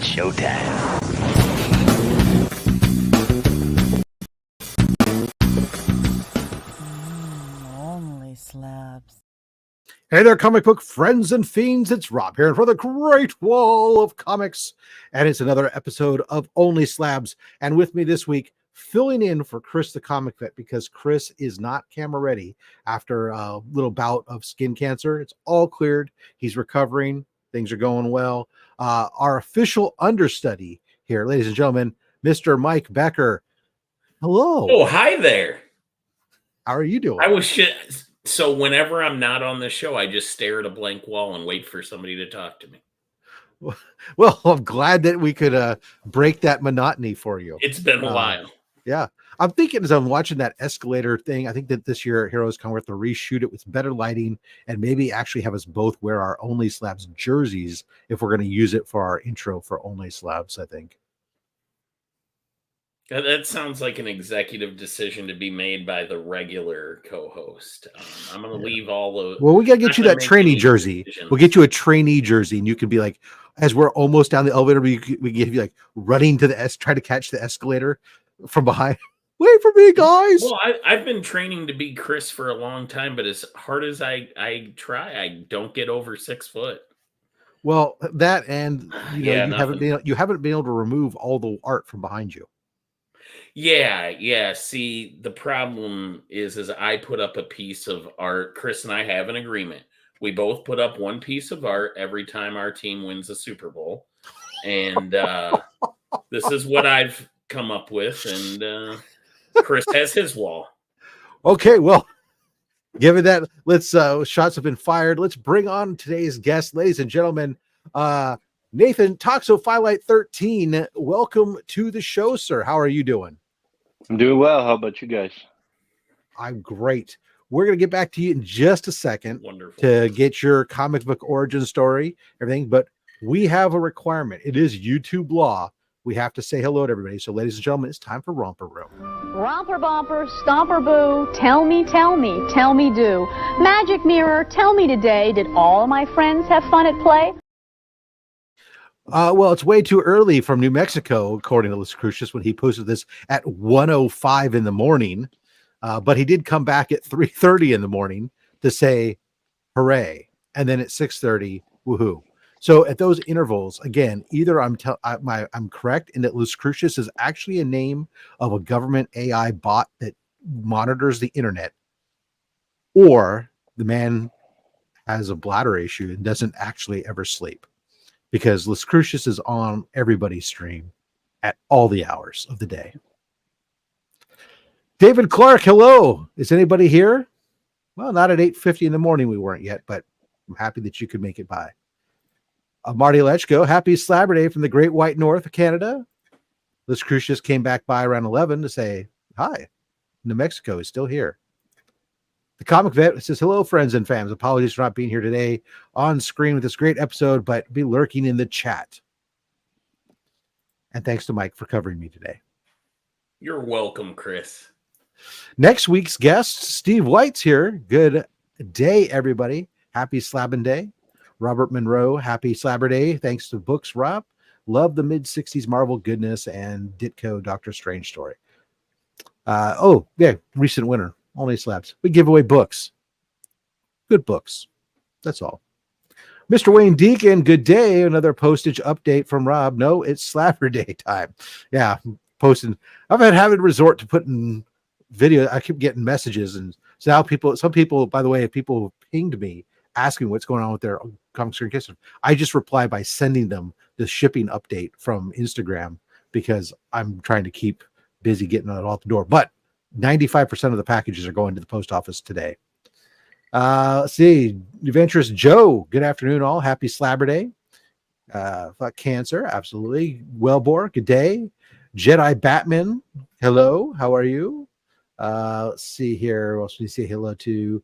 showtime. OnlySlabs. Hey there, comic book friends and fiends. It's Rob here for the Great Wall of Comics. And it's another episode of Only Slabs. And with me this week, filling in for Chris the Comic Vet, because Chris is not camera ready after a little bout of skin cancer. It's all cleared. He's recovering. Things are going well. Our official understudy here, ladies and gentlemen, Mr. Mike Becker. Hello. Oh, hi there. How are you doing? I was shit. So whenever I'm not on the show, I just stare at a blank wall and wait for somebody to talk to me. Well, I'm glad that we could break that monotony for you. It's been a while. Yeah. I'm thinking as I'm watching that escalator thing, I think that this year Heroes Con, we have to reshoot it with better lighting and maybe actually have us both wear our Only Slabs jerseys if we're going to use it for our intro for Only Slabs, I think. That sounds like an executive decision to be made by the regular co-host. I'm going to leave all the... Well, we got to get you that trainee jersey. Decisions. We'll get you a trainee jersey, and you can be like, as we're almost down the elevator, we give you like running to the try to catch the escalator from behind. Wait for me, guys. Well, I've been training to be Chris for a long time, but as hard as I try, I don't get over 6 foot. Well, that and you haven't been able to remove all the art from behind you. Yeah. See, the problem is I put up a piece of art. Chris and I have an agreement. We both put up one piece of art every time our team wins a Super Bowl. And this is what I've come up with. And Chris has his wall. Okay, well, given that, let's shots have been fired. Let's bring on today's guest, ladies and gentlemen. Nathan Toxophilite13, welcome to the show, sir. How are you doing? I'm doing well. How about you guys? I'm great. We're going to get back to you in just a second. Wonderful. To get your comic book origin story, everything, but we have a requirement. It is YouTube law. We have to say hello to everybody. So, ladies and gentlemen, it's time for Romper Room. Romper Bomper, Stomper Boo, tell me do. Magic Mirror, tell me today, did all my friends have fun at play? Well, it's way too early from New Mexico, according to Lucretius, when he posted this at 1:05 in the morning. But he did come back at 3:30 in the morning to say, hooray. And then at 6:30, woohoo. So at those intervals, again, either I'm correct in that Lucretius is actually a name of a government AI bot that monitors the internet, or the man has a bladder issue and doesn't actually ever sleep. Because Lucretius is on everybody's stream at all the hours of the day. David Clark, hello. Is anybody here? Well, not at 8:50 in the morning. We weren't yet, but I'm happy that you could make it by. Marty Lechko, happy Slabber Day from the Great White North of Canada. Lucretius came back by around 11 to say, hi, New Mexico is still here. The Comic Vet says, hello, friends and fans. Apologies for not being here today on screen with this great episode, but be lurking in the chat. And thanks to Mike for covering me today. You're welcome, Chris. Next week's guest, Steve White's here. Good day, everybody. Happy Slabbin' Day. Robert Monroe, happy Slabber Day. Thanks to Books, Rob. Love the mid-60s Marvel goodness and Ditko Doctor Strange story. Recent winner. Only Slabs. We give away books. Good books. That's all. Mr. Wayne Deacon, good day. Another postage update from Rob. No, it's Slabber Day time. Yeah, posting. I've been having to resort to putting video. I keep getting messages. And so now some people, by the way, if people pinged me asking what's going on with their comic screen cases, I just reply by sending them the shipping update from Instagram because I'm trying to keep busy getting it out the door. But 95% of the packages are going to the post office today. Let's see. Adventurous Joe, good afternoon, all. Happy Slabber Day. Fuck cancer, absolutely. Wellbore, good day. Jedi Batman, hello. How are you? Let's see here. What else do we say hello to?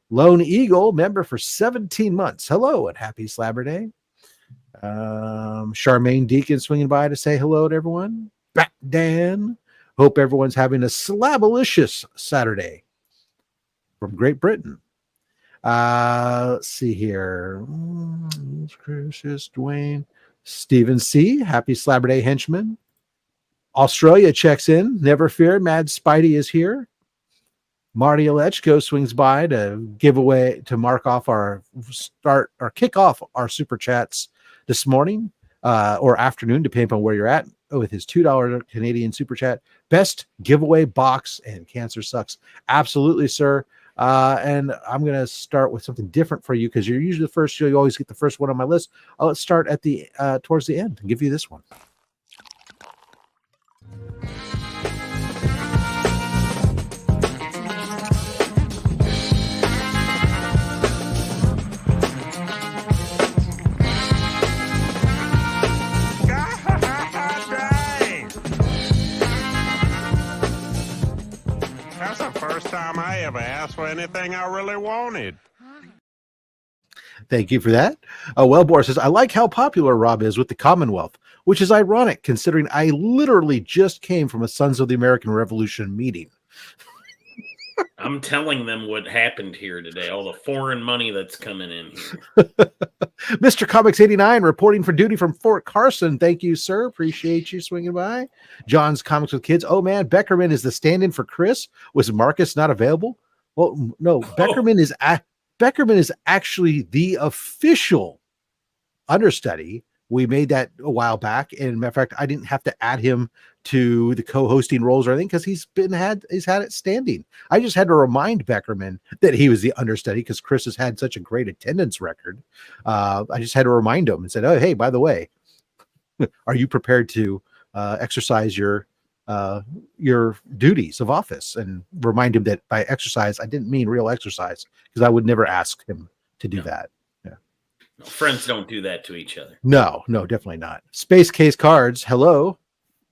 Lone Eagle, member for 17 months. Hello and happy Slabber Day. Charmaine Deacon swinging by to say hello to everyone. Bat Dan. Hope everyone's having a slabalicious Saturday from Great Britain. Let's see here. Chris, Dwayne. Stephen C. Happy Slabber Day, henchman. Australia checks in. Never fear, Mad Spidey is here. Marty Alechko swings by to give away, to mark off our start or kick off our super chats this morning or afternoon, depending on where you're at, with his $2 Canadian super chat. Best giveaway box and cancer sucks. Absolutely, sir. And I'm going to start with something different for you because you're usually the first. You always get the first one on my list. Let's start at the towards the end and give you this one. That's the first time I ever asked for anything I really wanted. Thank you for that. Wellbore says, I like how popular Rob is with the Commonwealth, which is ironic considering I literally just came from a Sons of the American Revolution meeting. I'm telling them what happened here today, all the foreign money that's coming in here. Mr. Comics 89 reporting for duty from Fort Carson. Thank you, sir. Appreciate you swinging by. John's Comics with Kids. Oh, man, Beckerman is the stand-in for Chris. Was Marcus not available? Well, no, Beckerman is actually the official understudy. We made that a while back. And matter of fact, I didn't have to add him to the co-hosting roles or anything because he's had it standing. I just had to remind Beckerman that he was the understudy because Chris has had such a great attendance record. I just had to remind him and said, oh, hey, by the way, are you prepared to exercise your duties of office? And remind him that by exercise, I didn't mean real exercise because I would never ask him to do that. No, friends don't do that to each other. No, definitely not. Space Case Cards. Hello.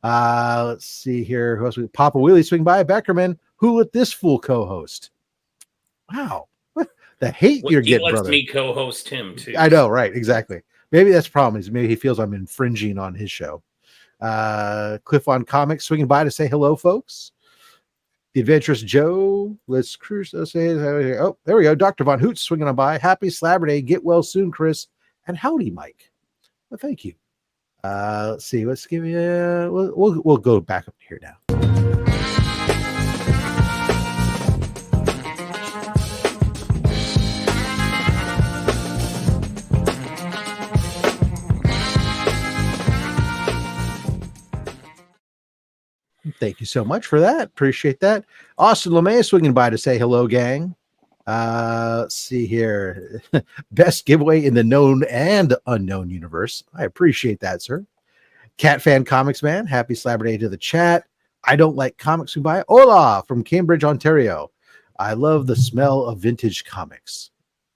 Let's see here. Who else? Papa Willie swing by. Beckerman. Who let this fool co-host? Wow. The hate you're getting, brother. He lets me co-host him too. I know, right? Exactly. Maybe that's the problem. Is maybe he feels I'm infringing on his show. Cliff on Comics swinging by to say hello, folks. The Adventurous Joe. Let's cruise. Let's say, oh, there we go. Dr. Von Hoots swinging on by. Happy Slabber Day. Get well soon, Chris. And howdy, Mike. Well, thank you. Let's see. Let's give you. We'll go back up here now. Thank you so much for that. Appreciate that. Austin LeMay swinging by to say hello, gang. Let's see here. Best giveaway in the known and unknown universe. I appreciate that, sir. Cat Fan Comics Man. Happy Slabber Day to the chat. I don't like comics who buy. Hola from Cambridge, Ontario. I love the smell of vintage comics.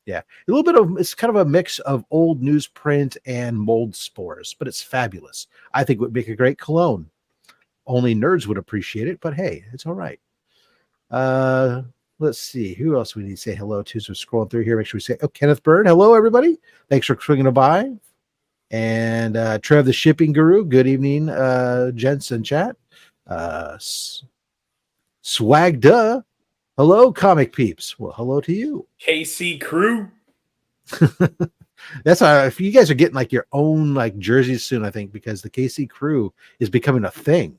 Yeah, a little bit of, it's kind of a mix of old newsprint and mold spores, but it's fabulous. I think it would make a great cologne. Only nerds would appreciate it, but hey, it's all right. Let's see who else we need to say hello to. So scrolling through here, make sure we say, oh, Kenneth Bird. Hello, everybody. Thanks for swinging by. And Trev, the shipping guru. Good evening, gents and chat. Swag duh. Hello, comic peeps. Well, hello to you. KC Crew. That's if you guys are getting like your own like jerseys soon, I think, because the KC Crew is becoming a thing.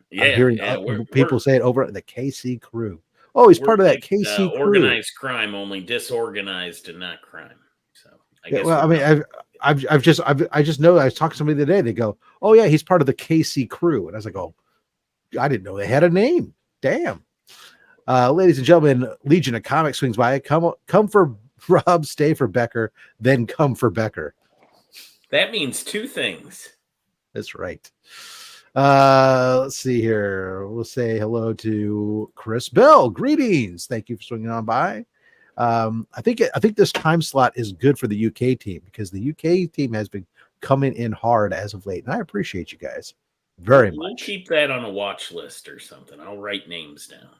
Yeah, I'm hearing people say it over the KC Crew. Oh, he's part of that KC Crew. Organized crime, only disorganized and not crime. So I guess. Well, I mean, I just know I was talking to somebody the other day. They go, "Oh yeah, he's part of the KC Crew," and I was like, "Oh, I didn't know they had a name." Damn. Ladies and gentlemen, Legion of Comics swings by. Come for Rob, stay for Becker, then come for Becker. That means two things. That's right. Let's see here. We'll say hello to Chris Bell. Greetings. Thank you for swinging on by. I think this time slot is good for the UK team because the UK team has been coming in hard as of late, and I appreciate you guys very much. We'll keep that on a watch list or something. I'll write names down.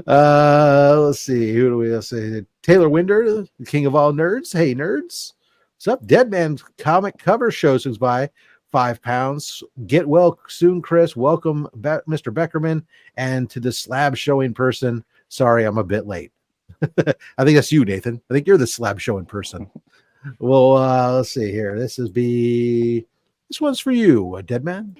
Let's see. Who do we say? Taylor Winder, the king of all nerds. Hey, nerds. What's up? Deadman comic cover show swings by. £5. Get well soon, Chris. Welcome, Mr. Beckerman, and to the slab showing person. Sorry, I'm a bit late. I think that's you, Nathan. I think you're the slab showing person. Well, let's see here. This one's for you, Dead Man.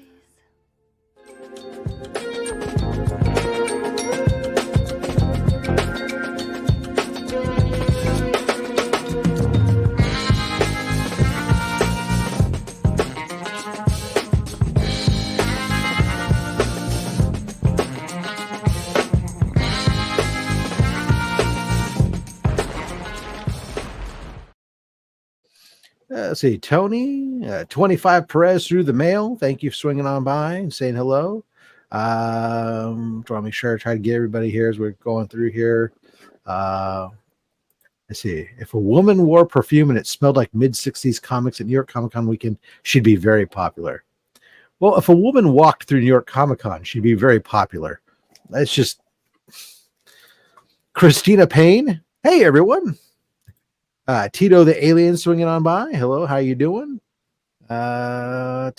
Let's see, Tony, 25 Perez through the mail. Thank you for swinging on by and saying hello. Want to make sure I try to get everybody here as we're going through here. Let's see. If a woman wore perfume and it smelled like mid-60s comics at New York Comic Con weekend, she'd be very popular. Well, if a woman walked through New York Comic Con, she'd be very popular. That's just Christina Payne. Hey, everyone. Tito the alien swinging on by. Hello, how you doing? And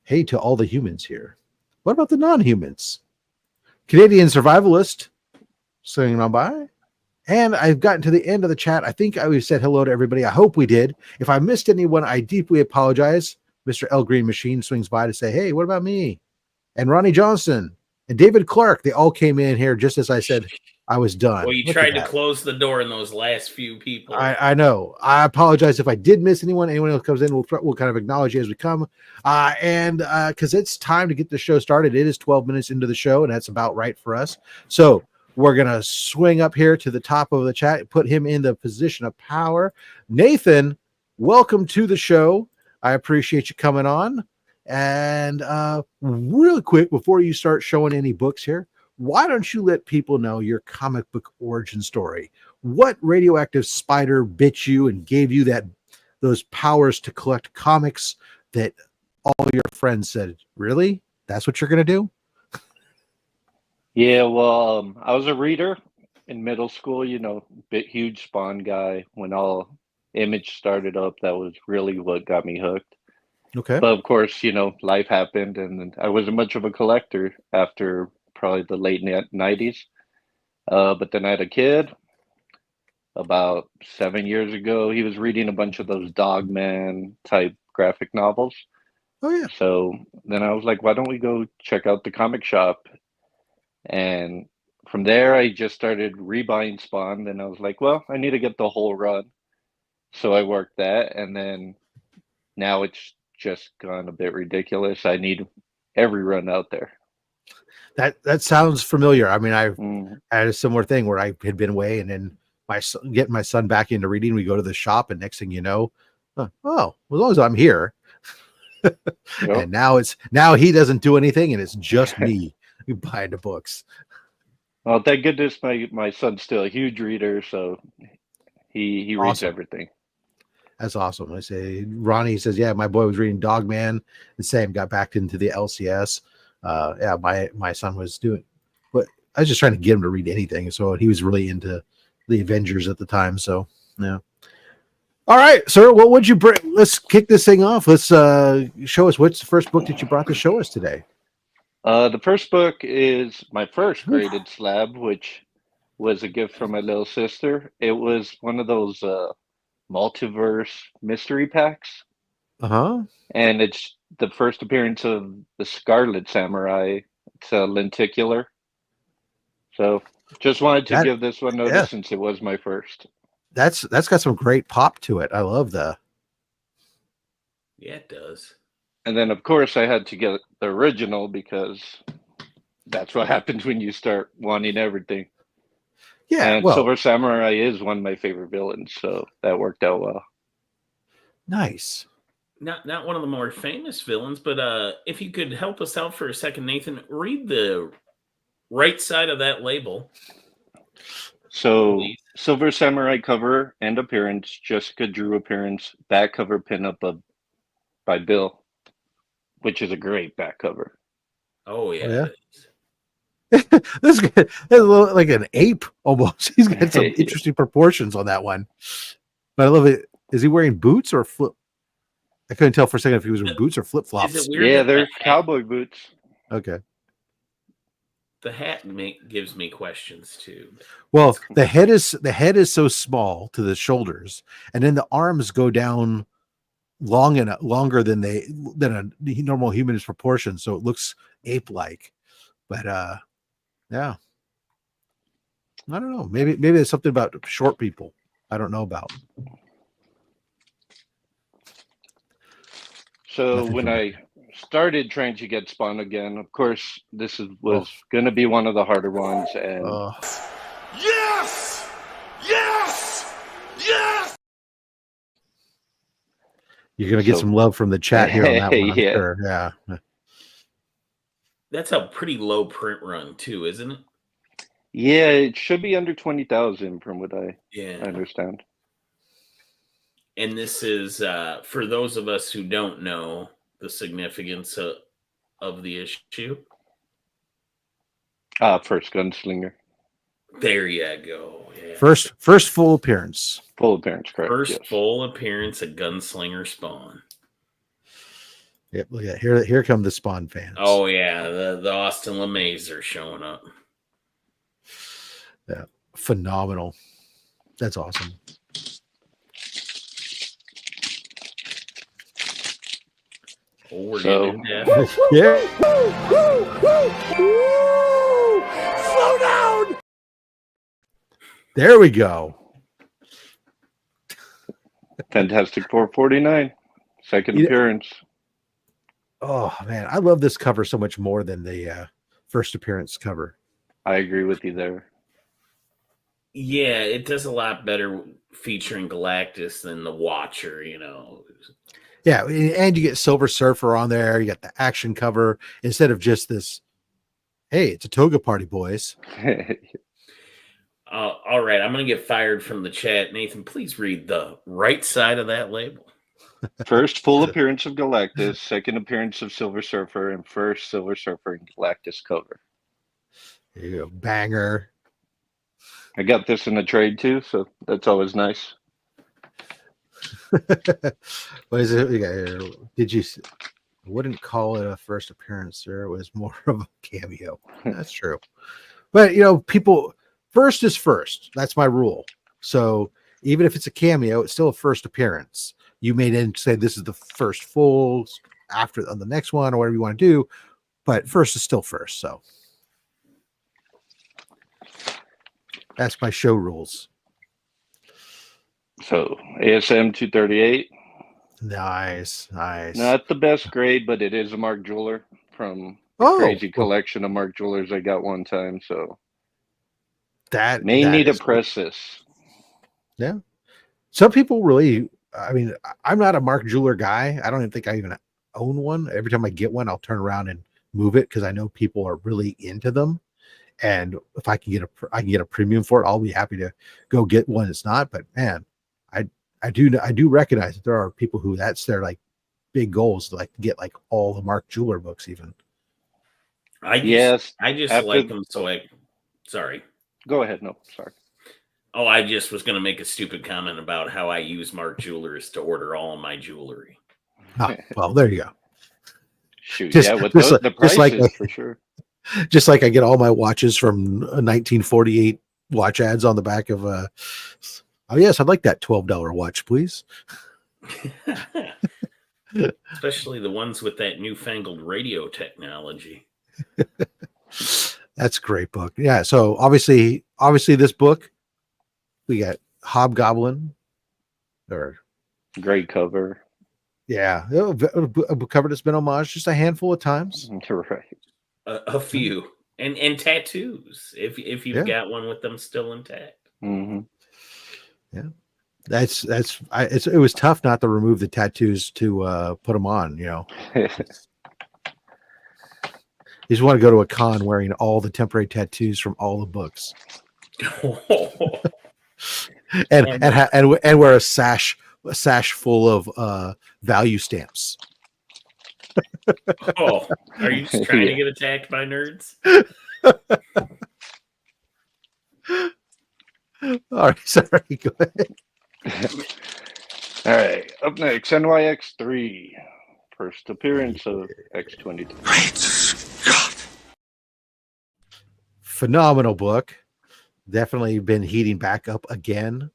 hey to all the humans here. What about the non-humans? Canadian survivalist swinging on by. And I've gotten to the end of the chat. I think we said hello to everybody. I hope we did. If I missed anyone, I deeply apologize. Mr. L Green Machine swings by to say, hey, what about me? And Ronnie Johnson. And David Clark, they all came in here just as I said I was done. Well, you tried to close the door in those last few people. I know. I apologize if I did miss anyone. Anyone else comes in, we'll kind of acknowledge you as we come. And because it's time to get the show started. It is 12 minutes into the show, and that's about right for us. So we're going to swing up here to the top of the chat, put him in the position of power. Nathan, welcome to the show. I appreciate you coming on. And really quick, before you start showing any books here, why don't you let people know your comic book origin story? What radioactive spider bit you and gave you those powers to collect comics that all your friends said, really? That's what you're going to do? Yeah, well, I was a reader in middle school, huge Spawn guy. When all Image started up, that was really what got me hooked. Okay. But of course, life happened, and I wasn't much of a collector after probably the late 90s. But then I had a kid about 7 years ago. He was reading a bunch of those Dogman type graphic novels. Oh, yeah. So then I was like, why don't we go check out the comic shop? And from there, I just started rebuying Spawn. Then I was like, well, I need to get the whole run. So I worked that, and then now it's just gone a bit ridiculous. I need every run out there. That sounds familiar. I mean, I had a similar thing where I had been away, and then getting my son back into reading. We go to the shop, and next thing you know, well, as long as I'm here, Yep. And now he doesn't do anything, and it's just me buying the books. Well, thank goodness my son's still a huge reader, so he reads Awesome. everything. That's awesome. I say, Ronnie says, yeah, my boy was reading Dogman, and Sam got back into the LCS. Yeah, my son was doing, but I was just trying to get him to read anything. So he was really into the Avengers at the time. So yeah. All right, sir. What would you bring? Let's kick this thing off. Let's show us what's the first book that you brought to show us today. The first book is my first graded slab, which was a gift from my little sister. It was one of those multiverse mystery packs. And it's the first appearance of the Scarlet Samurai. It's a lenticular. So just wanted to give this one notice since it was my first. That's got some great pop to it. I love the. Yeah, it does. And then of course I had to get the original because that's what happens when you start wanting everything. Yeah, and Silver Samurai is one of my favorite villains, so that worked out well. Nice. Not one of the more famous villains, but if you could help us out for a second, Nathan, read the right side of that label. So, please. Silver Samurai cover and appearance, Jessica Drew appearance, back cover pinup by Bill, which is a great back cover. Oh, yeah. This guy is a little like an ape almost. He's got some interesting proportions on that one. But I love it. Is he wearing boots or flip? I couldn't tell for a second if he was wearing boots or flip flops. Yeah, they're cowboy boots. Okay. The hat gives me questions too. Well, the head is so small to the shoulders, and then the arms go down longer than a normal human's proportion, so it looks ape-like. But yeah, I don't know. Maybe there's something about short people I don't know about. So Nothing when for me. I started trying to get Spawn again, of course, was going to be one of the harder ones. And Yes! Yes! Yes! You're gonna get some love from the chat here on that one, I'm Yeah. sure. Yeah. That's a pretty low print run too, isn't it? Yeah, it should be under 20,000 from what I understand. And this is for those of us who don't know the significance of the issue. First Gunslinger. There you go. Yeah. First full appearance. Full appearance, correct. First yes. full appearance of Gunslinger Spawn. Yep, look at here come the Spawn fans. Oh yeah, the Austin LeMays are showing up. Yeah, phenomenal. That's awesome. Oh, we're getting into that. Yeah. Slow down! There we go. Fantastic 449. Second appearance. Oh man, I love this cover so much more than the first appearance cover. I agree with you there. Yeah, it does a lot better featuring Galactus than the Watcher, you know. Yeah, and you get Silver Surfer on there. You got the action cover instead of just this. Hey, it's a toga party, boys. All right, I'm going to get fired from the chat. Nathan, please read the right side of that label. First full appearance of Galactus, second appearance of Silver Surfer, and first Silver Surfer and Galactus cover. There you go, banger. I got this in a trade too, so that's always nice. What is it? Did you? I wouldn't call it a first appearance, sir. It was more of a cameo. That's true. But you know, people first is first. That's my rule. So even if it's a cameo, it's still a first appearance. You may then say this is the first full after on the next one or whatever you want to do, but first is still first. So that's my show rules. So ASM 238. Nice. Not the best grade, but it is a Mark Jeweler from a crazy collection of Mark Jewelers I got one time. So that need to press this. Yeah. Some people really, I mean, I'm not a Mark Jeweler guy. I don't even think I even own one. Every time I get one, I'll turn around and move it because I know people are really into them. And if I can get a premium for it, I'll be happy to go get one. It's not, but man, I do recognize that there are people who that's their like big goals to like get like all the Mark Jeweler books even. I just like them. So sorry. Go ahead. No, sorry. Oh, I just was going to make a stupid comment about how I use Mark Jewelers to order all of my jewelry. Oh, well, there you go. Shoot, with the prices for sure. Just like I get all my watches from 1948 watch ads on the back of oh yes, I'd like that $12 watch, please. Especially the ones with that newfangled radio technology. That's a great book. Yeah, so obviously this book, we got Hobgoblin, or great cover. Yeah, a cover that's been homaged just a handful of times. Right. A few, and tattoos. If you've got one with them still intact. Mm-hmm. Yeah, it was tough not to remove the tattoos to put them on. You know, you just want to go to a con wearing all the temporary tattoos from all the books, and wear a sash full of value stamps. Oh, are you just trying to get attacked by nerds? All right, sorry, go ahead. All right, up next, NYX3. First appearance of X22. Great Scott! phenomenal book. Definitely been heating back up again,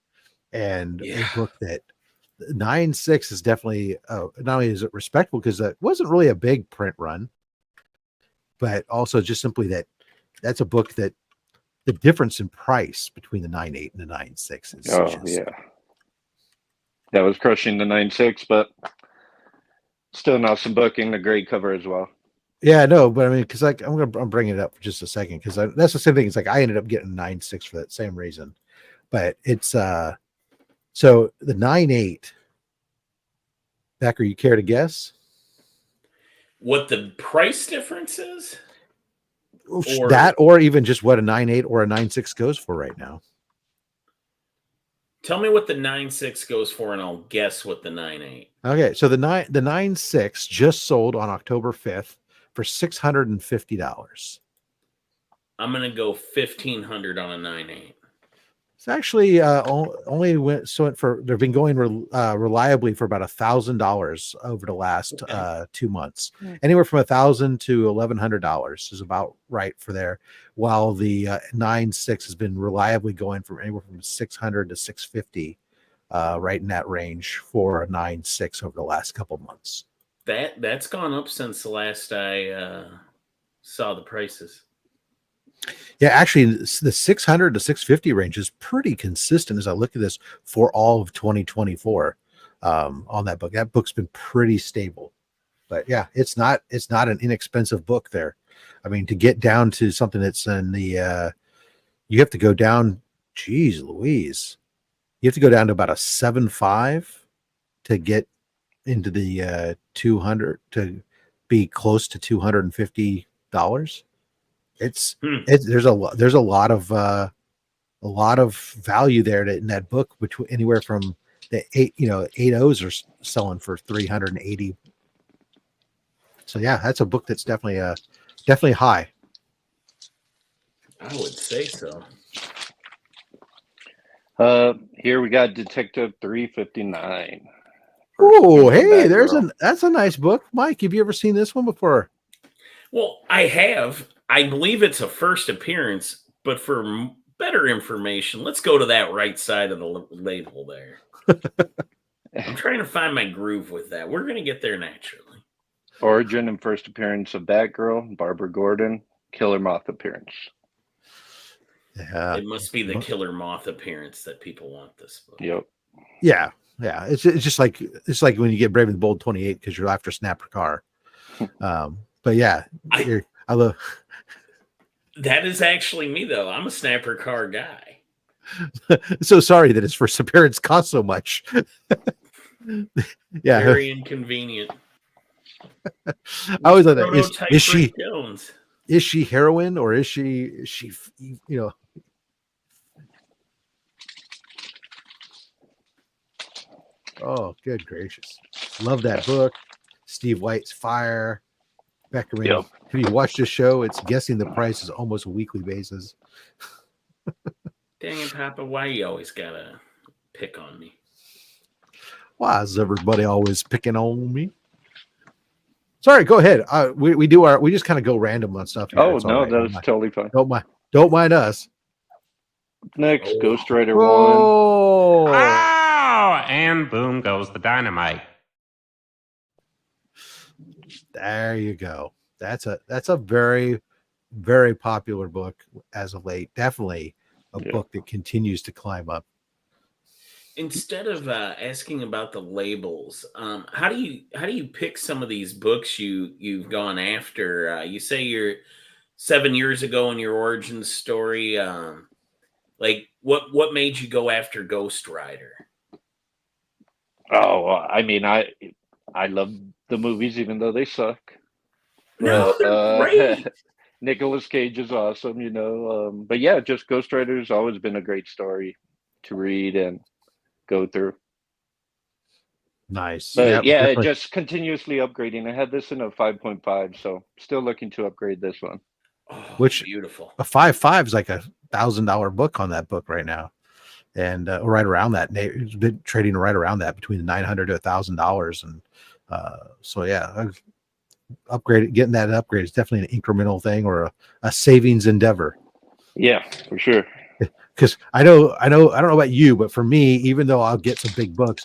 and a book that 9.6 is definitely not only is it respectable because that wasn't really a big print run, but also just simply that's a book that the difference in price between the 9.8 and the 9.6 is that was crushing the 9.6, but still an awesome book and a great cover as well. Yeah, no, but I mean, because like I'm bringing it up for just a second because that's the same thing. It's like I ended up getting 9.6 for that same reason, but it's so the 9.8. Becker, you care to guess what the price difference is? Or even just what a 9.8 or a 9.6 goes for right now? Tell me what the 9.6 goes for, and I'll guess what the 9.8. Okay, so the 9.6 just sold on October 5th for $650. I'm gonna go $1,500 on a 9.8. It's actually only went for they've been going reliably for about $1,000 over the last 2 months. Anywhere from $1,000 to $1,100 is about right for there. While the 9.6 has been reliably going from anywhere from $600 to $650, right in that range for a 9.6 over the last couple months. That's gone up since the last I saw the prices. Yeah, actually, the 600 to 650 range is pretty consistent as I look at this for all of 2024 on that book. That book's been pretty stable. But yeah, it's not an inexpensive book there. I mean, to get down to something that's in the you have to go down, geez Louise. You have to go down to about a 7.5 to get into the 200 to be close to $250. There's a lot of value there in that book, between anywhere from the 8 O's are selling for 380. So yeah, that's a book that's definitely high. I would say so. Here we got Detective 359. Oh, hey, that's a nice book. Mike, have you ever seen this one before? Well, I have. I believe it's a first appearance, but for better information, let's go to that right side of the label there. I'm trying to find my groove with that. We're going to get there naturally. Origin and first appearance of Batgirl, Barbara Gordon, Killer Moth appearance. Yeah, it must be the Killer Moth appearance that people want this book. Yep. Yeah. It's just like when you get Brave and the Bold 28 because you're after Snapper Car. But yeah, I love. That is actually me though. I'm a Snapper Car guy. So sorry that his first appearance cost so much. Yeah, very inconvenient. I was like, is she heroin or is she Oh, good gracious. Love that book. Steve White's Fire. Becker, have you watched this show? It's guessing the price is almost a weekly basis. Dang it, Papa, why you always gotta pick on me? Why is everybody always picking on me? Sorry, go ahead. We just kind of go random on stuff here. Oh, no, that's totally fine. Don't mind us. Next, Ghost Rider 1. Oh, and boom goes the dynamite. There you go. That's a very, very popular book as of late. Definitely a book that continues to climb up. Instead of asking about the labels, how do you pick some of these books you've gone after? You say you're 7 years ago in your origin story. Like what made you go after Ghost Rider? Oh, I mean, I love the movies, even though they suck. No, they're great. Nicolas Cage is awesome, but yeah, just Ghost Rider's always been a great story to read and go through. Nice. But it just continuously upgrading. I had this in a 5.5, so still looking to upgrade this one. Oh, which beautiful. A 5.5 is like $1,000 book on that book right now. And right around that, it's been trading right around that between $900 to $1,000. And so yeah, getting that upgrade is definitely an incremental thing or a savings endeavor. Yeah, for sure. Because I don't know about you, but for me, even though I'll get some big books,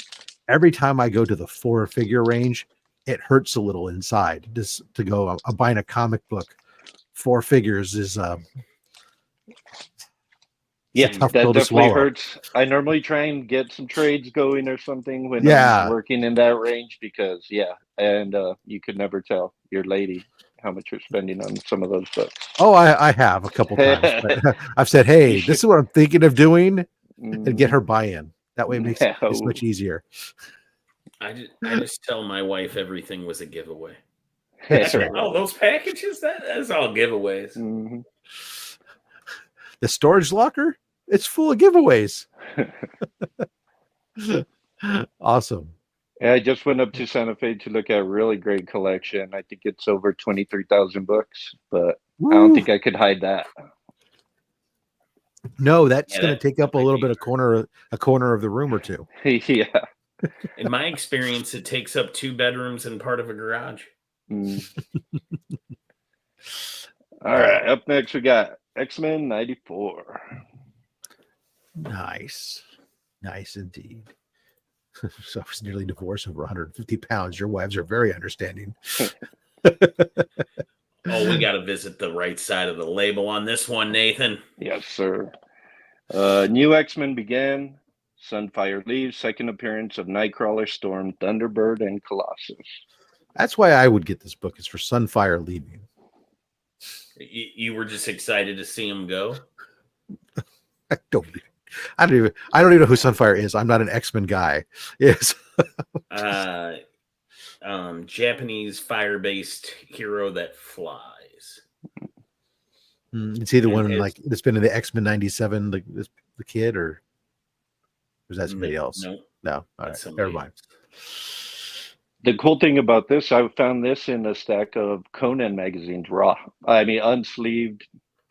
every time I go to the 4-figure range, it hurts a little inside. Just to go, I'm buying a comic book. 4 figures is Yeah, it's a tough that pill to definitely swallow. hurts. I normally try and get some trades going or something when Yeah. I'm working in that range because, and you could never tell your lady how much you're spending on some of those books. Oh, I have a couple times, but I've said, hey, You this is should- what I'm thinking of doing, and get Mhm. her buy-in. That way it makes it No. much easier. I just tell my wife everything was a giveaway. That's right. Oh, those packages, that's all giveaways. Mhm. The storage locker, it's full of giveaways. Awesome. Yeah, I just went up to Santa Fe to look at a really great collection. I think it's over 23,000 books, but I don't Woo. think I could hide that. No, that's Yeah, going to take up a might little be bit of corner of the room or two. Yeah. In my experience, it takes up 2 bedrooms and part of a garage. Mm. All right. Up next, we got X-Men 94. Nice indeed. So I was nearly divorced over 150 pounds. Your wives are very understanding. Oh, we got to visit the right side of the label on this one, Nathan. Yes, sir. New X-Men began. Sunfire leaves. Second appearance of Nightcrawler, Storm, Thunderbird, and Colossus. That's why I would get this book, is for Sunfire leaving. You were just excited to see him go? I don't even know who Sunfire is. I'm not an X-Men guy. Yes. Japanese fire-based hero that flies. Is he the And one like that's been in the X-Men 97, the kid, or was that somebody else? No. All right. Never mind. The cool thing about this, I found this in a stack of Conan magazines, raw. I mean, unsleeved,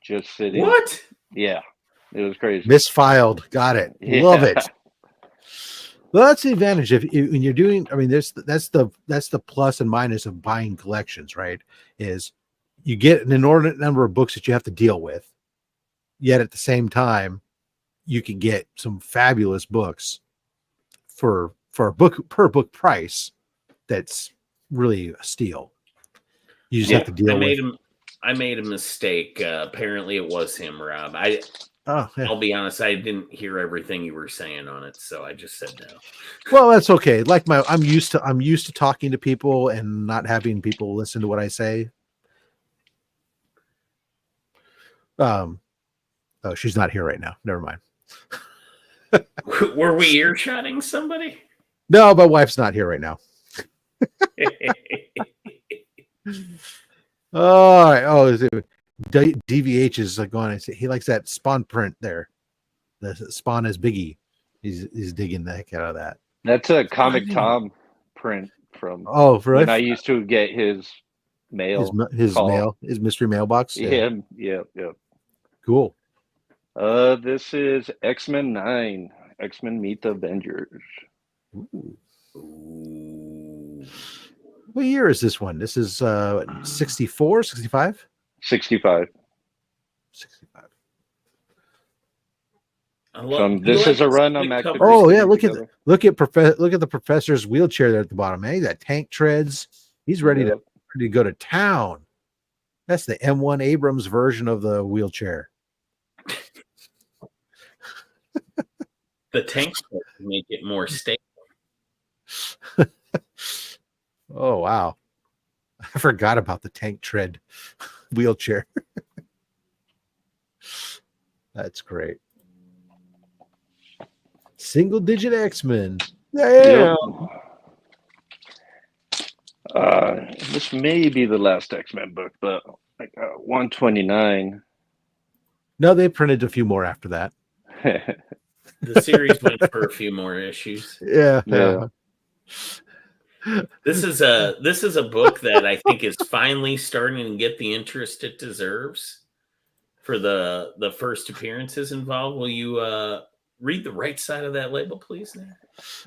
just sitting. What? Yeah, it was crazy. Misfiled. Got it. Yeah. Love it. Well, that's the advantage when you're doing. I mean, that's the plus and minus of buying collections, right? Is you get an inordinate number of books that you have to deal with, yet at the same time, you can get some fabulous books for a book per book price. That's really a steal. You just have to deal with. I made a mistake. Apparently, it was him, Rob. I'll be honest. I didn't hear everything you were saying on it, so I just said no. Well, that's okay. Like I'm used to talking to people and not having people listen to what I say. Oh, she's not here right now. Never mind. Were we earshotting somebody? No, my wife's not here right now. All right. Oh, DVH is going. He likes that Spawn print there. The Spawn is Biggie. He's digging the heck out of that. That's a Comic Tom print from when I used to get his mail. His mystery mailbox. Yeah. Cool. This is X-Men 9. X-Men Meet the Avengers. Ooh. What year is this one? This is 64, 65? 65. 65. This is a run on Mac. Oh yeah, look at the professor's wheelchair there at the bottom. Hey, that tank treads. He's ready to go to town. That's the M1 Abrams version of the wheelchair. The tank make it more stable. Oh wow, I forgot about the tank tread wheelchair. That's great. Single digit X-Men. Yeah. This may be the last X-Men book, but like 129. No, they printed a few more after that. The series went for a few more issues. Yeah. This is a book that I think is finally starting to get the interest it deserves for the first appearances involved. Will you read the right side of that label, please?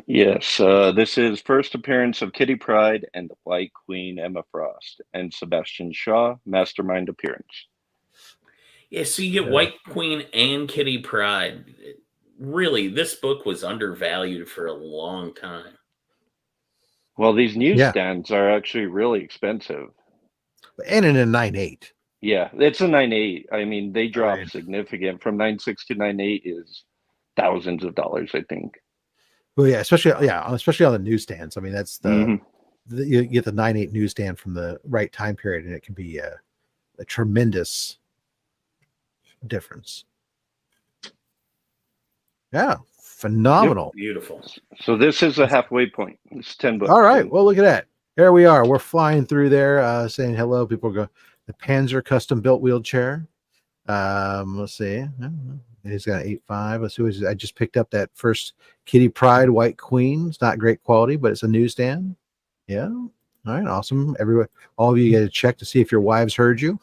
Yes. This is first appearance of Kitty Pryde and the White Queen Emma Frost and Sebastian Shaw, mastermind appearance. Yeah, so you get White Queen and Kitty Pryde. Really, this book was undervalued for a long time. Well, these newsstands are actually really expensive. And in a 9.8. Yeah, it's a 9.8. I mean, they drop significant. From 9.6 to 9.8 is thousands of dollars, I think. Well, yeah, especially on the newsstands. I mean, that's you get the 9.8 newsstand from the right time period, and it can be a tremendous difference. Yeah, phenomenal. Yep, beautiful. So this is a halfway point. It's 10 books. All right. Well, look at that. There we are. We're flying through there, saying hello. People go. The Panzer custom built wheelchair. Let's see. He's got an 8.5. Let's see what I just picked up that first Kitty Pryde White Queen. It's not great quality, but it's a newsstand. Yeah. All right. Awesome. Everyone, all of you got to check to see if your wives heard you.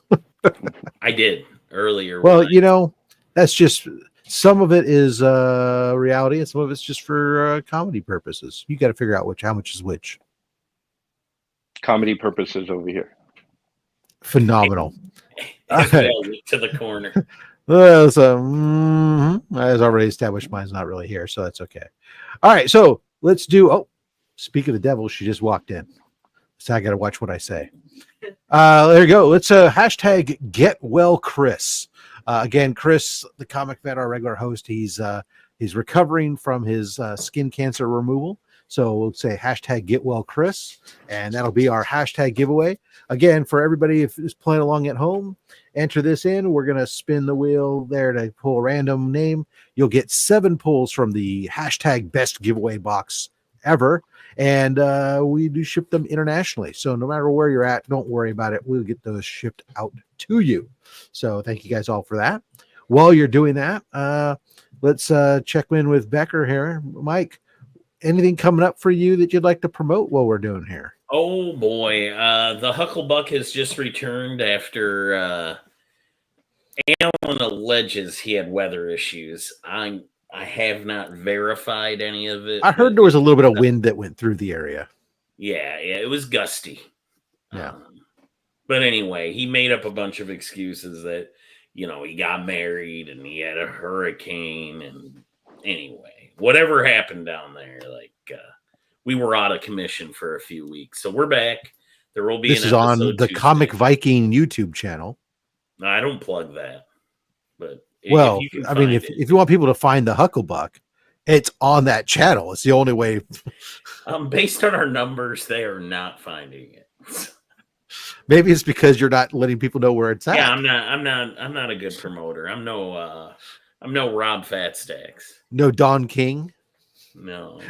I did earlier. Well, that's just some of it is reality, and some of it's just for comedy purposes. You got to figure out how much is which. Comedy purposes over here. Phenomenal. To the corner. Well, so as already established, mine's not really here, so that's okay. All right, so let's do. Oh, speak of the devil, she just walked in, so I got to watch what I say. There you go. Let's hashtag get well, Chris. Again, Chris, the comic vet, our regular host, he's recovering from his skin cancer removal. So we'll say hashtag get well, Chris, and that'll be our hashtag giveaway. Again, for everybody who's playing along at home, enter this in. We're going to spin the wheel there to pull a random name. You'll get 7 pulls from the hashtag best giveaway box ever. And we do ship them internationally. So no matter where you're at, don't worry about it. We'll get those shipped out to you. So thank you guys all for that. While you're doing that, let's check in with Becker here. Mike, anything coming up for you that you'd like to promote while we're doing here? Oh boy, the Hucklebuck has just returned after Alan alleges he had weather issues. I have not verified any of it. I heard there was a little bit of wind that went through the area. Yeah, it was gusty. Yeah. But anyway, he made up a bunch of excuses that, he got married and he had a hurricane. And anyway, whatever happened down there, we were out of commission for a few weeks. So we're back. There will be this is on the Tuesday. Comic Viking YouTube channel. No, I don't plug that. But if you want people to find the Hucklebuck, it's on that channel. It's the only way. Based on our numbers, they are not finding it. Maybe it's because you're not letting people know where it's at. Yeah, I'm not a good promoter. I'm no Rob Fatstacks. No Don King. No.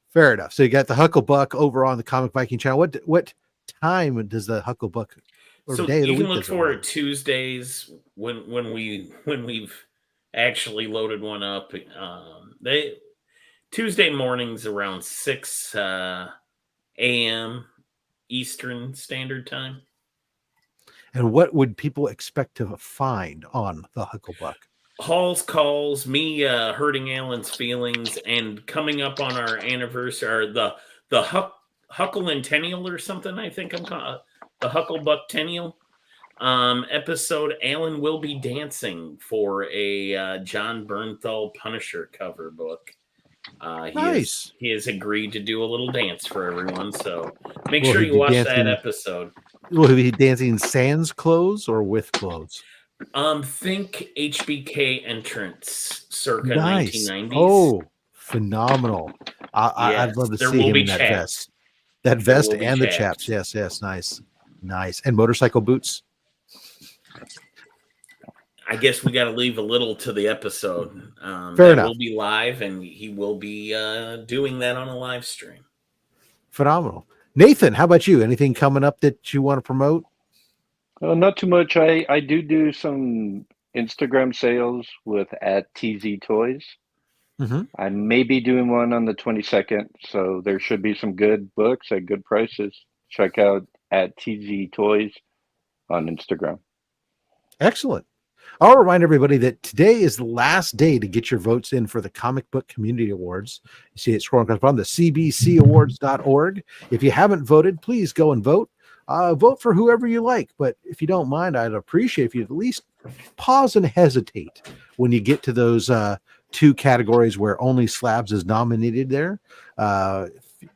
Fair enough. So you got the Hucklebuck over on the Comic Viking channel. What time does the Hucklebuck? So day of the you can week look for it Tuesdays when we've actually loaded one up. Tuesday mornings around 6 a.m. Eastern Standard Time. And what would people expect to find on the Hucklebuck? Hall's calls, me hurting Alan's feelings, and coming up on our anniversary, or the Huckle-Tennial or something, I think I'm calling the Hucklebuck-Tennial episode. Alan will be dancing for a John Bernthal Punisher cover book. Nice. He has agreed to do a little dance for everyone, so make sure you watch that episode. Will he be dancing sans clothes or with clothes? Think HBK entrance circa nice. 1990s. Oh, phenomenal. I'd love to see him in that vest. That vest and the chaps. Yes, nice. And motorcycle boots. I guess we got to leave a little to the episode. Fair enough. Will be live, and he will be doing that on a live stream. Phenomenal. Nathan, how about you? Anything coming up that you want to promote? Not too much. I do some Instagram sales with @TZ Toys. Mm-hmm. I may be doing one on the 22nd, so there should be some good books at good prices. Check out @TZ Toys on Instagram. Excellent. I'll remind everybody that today is the last day to get your votes in for the Comic Book Community Awards. You see it scrolling across the bottom, the cbcawards.org. If you haven't voted, please go and vote. vote for whoever you like. But if you don't mind, I'd appreciate if you at least pause and hesitate when you get to those two categories where only Slabs is nominated there.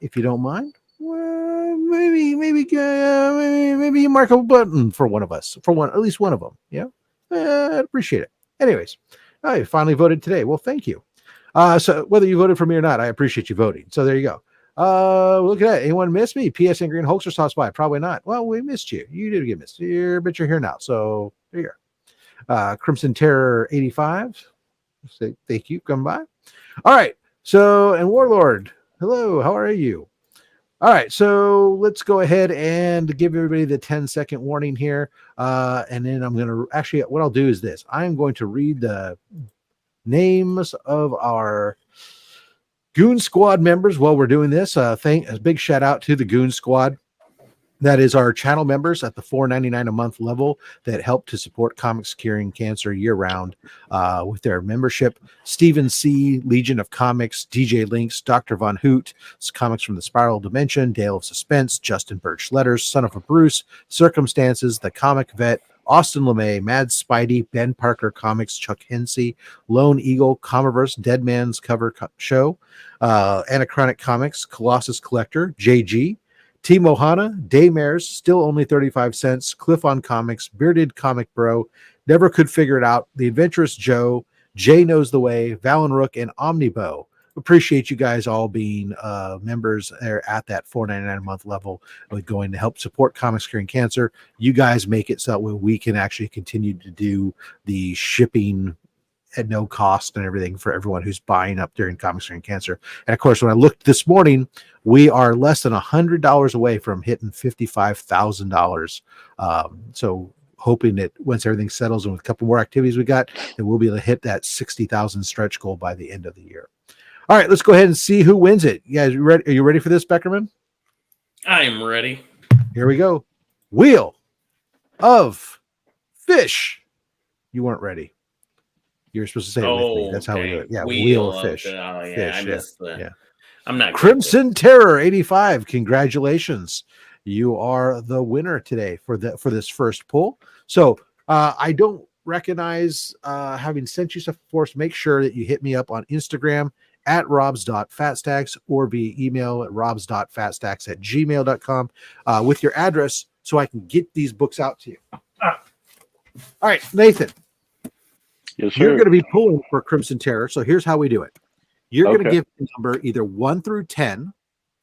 If you don't mind, well, maybe you mark a button for one of us, at least one of them. Yeah, I'd appreciate it. Anyways, I finally voted today. Well, thank you. So whether you voted for me or not, I appreciate you voting. So there you go. Look at that. Anyone miss me? PSN Green Hulkster stops by. Probably not. Well, we missed you. You did get missed. But you're here now. So there you go. Crimson Terror 85. Say thank you. Come by. All right. So, and Warlord, hello. How are you? All right. So let's go ahead and give everybody the 10-second warning here. And then I'm going to actually, what I'll do is this. I'm going to read the names of our Goon Squad members while we're doing this. A big shout out to the Goon Squad. That is our channel members at the $4.99 a month level that help to support Comics Curing Cancer year-round with their membership. Stephen C., Legion of Comics, DJ Links, Dr. Von Hoot, Comics from the Spiral Dimension, Dale of Suspense, Justin Birch Letters, Son of a Bruce, Circumstances, The Comic Vet, Austin LeMay, Mad Spidey, Ben Parker Comics, Chuck Hensey, Lone Eagle, Comiverse, Dead Man's Cover Show, Anachronic Comics, Colossus Collector, JG, T. Mohana, Daymares, still only 35 cents, Cliff on Comics, Bearded Comic Bro, Never Could Figure It Out, The Adventurous Joe, Jay Knows the Way, Valen Rook, and Omnibo. Appreciate you guys all being members there at that $4.99 a month level. We're going to help support Comics Curing Cancer. You guys make it so that we can actually continue to do the shipping at no cost and everything for everyone who's buying up during Comics Curing Cancer. And of course, when I looked this morning, we are less than $100 away from hitting $55,000. So hoping that once everything settles and with a couple more activities we got, that we'll be able to hit that 60,000 stretch goal by the end of the year. All right, let's go ahead and see who wins it. You guys ready? Are you ready for this, Beckerman? I'm ready. Here we go. Wheel of Fish. You weren't ready. You were supposed to say it with me. That's how we do it. Yeah, Wheel of Fish. I missed the. Yeah. I'm not Crimson Terror 85. Congratulations. You are the winner today for this first pull. So I don't recognize having sent you stuff before. So make sure that you hit me up on Instagram at robs.fatstacks or via email at robs.fatstacks@gmail.com with your address so I can get these books out to you. All right, Nathan. Yes, sir. You're going to be pulling for Crimson Terror. So here's how we do it. You're going to give the number either 1 through 10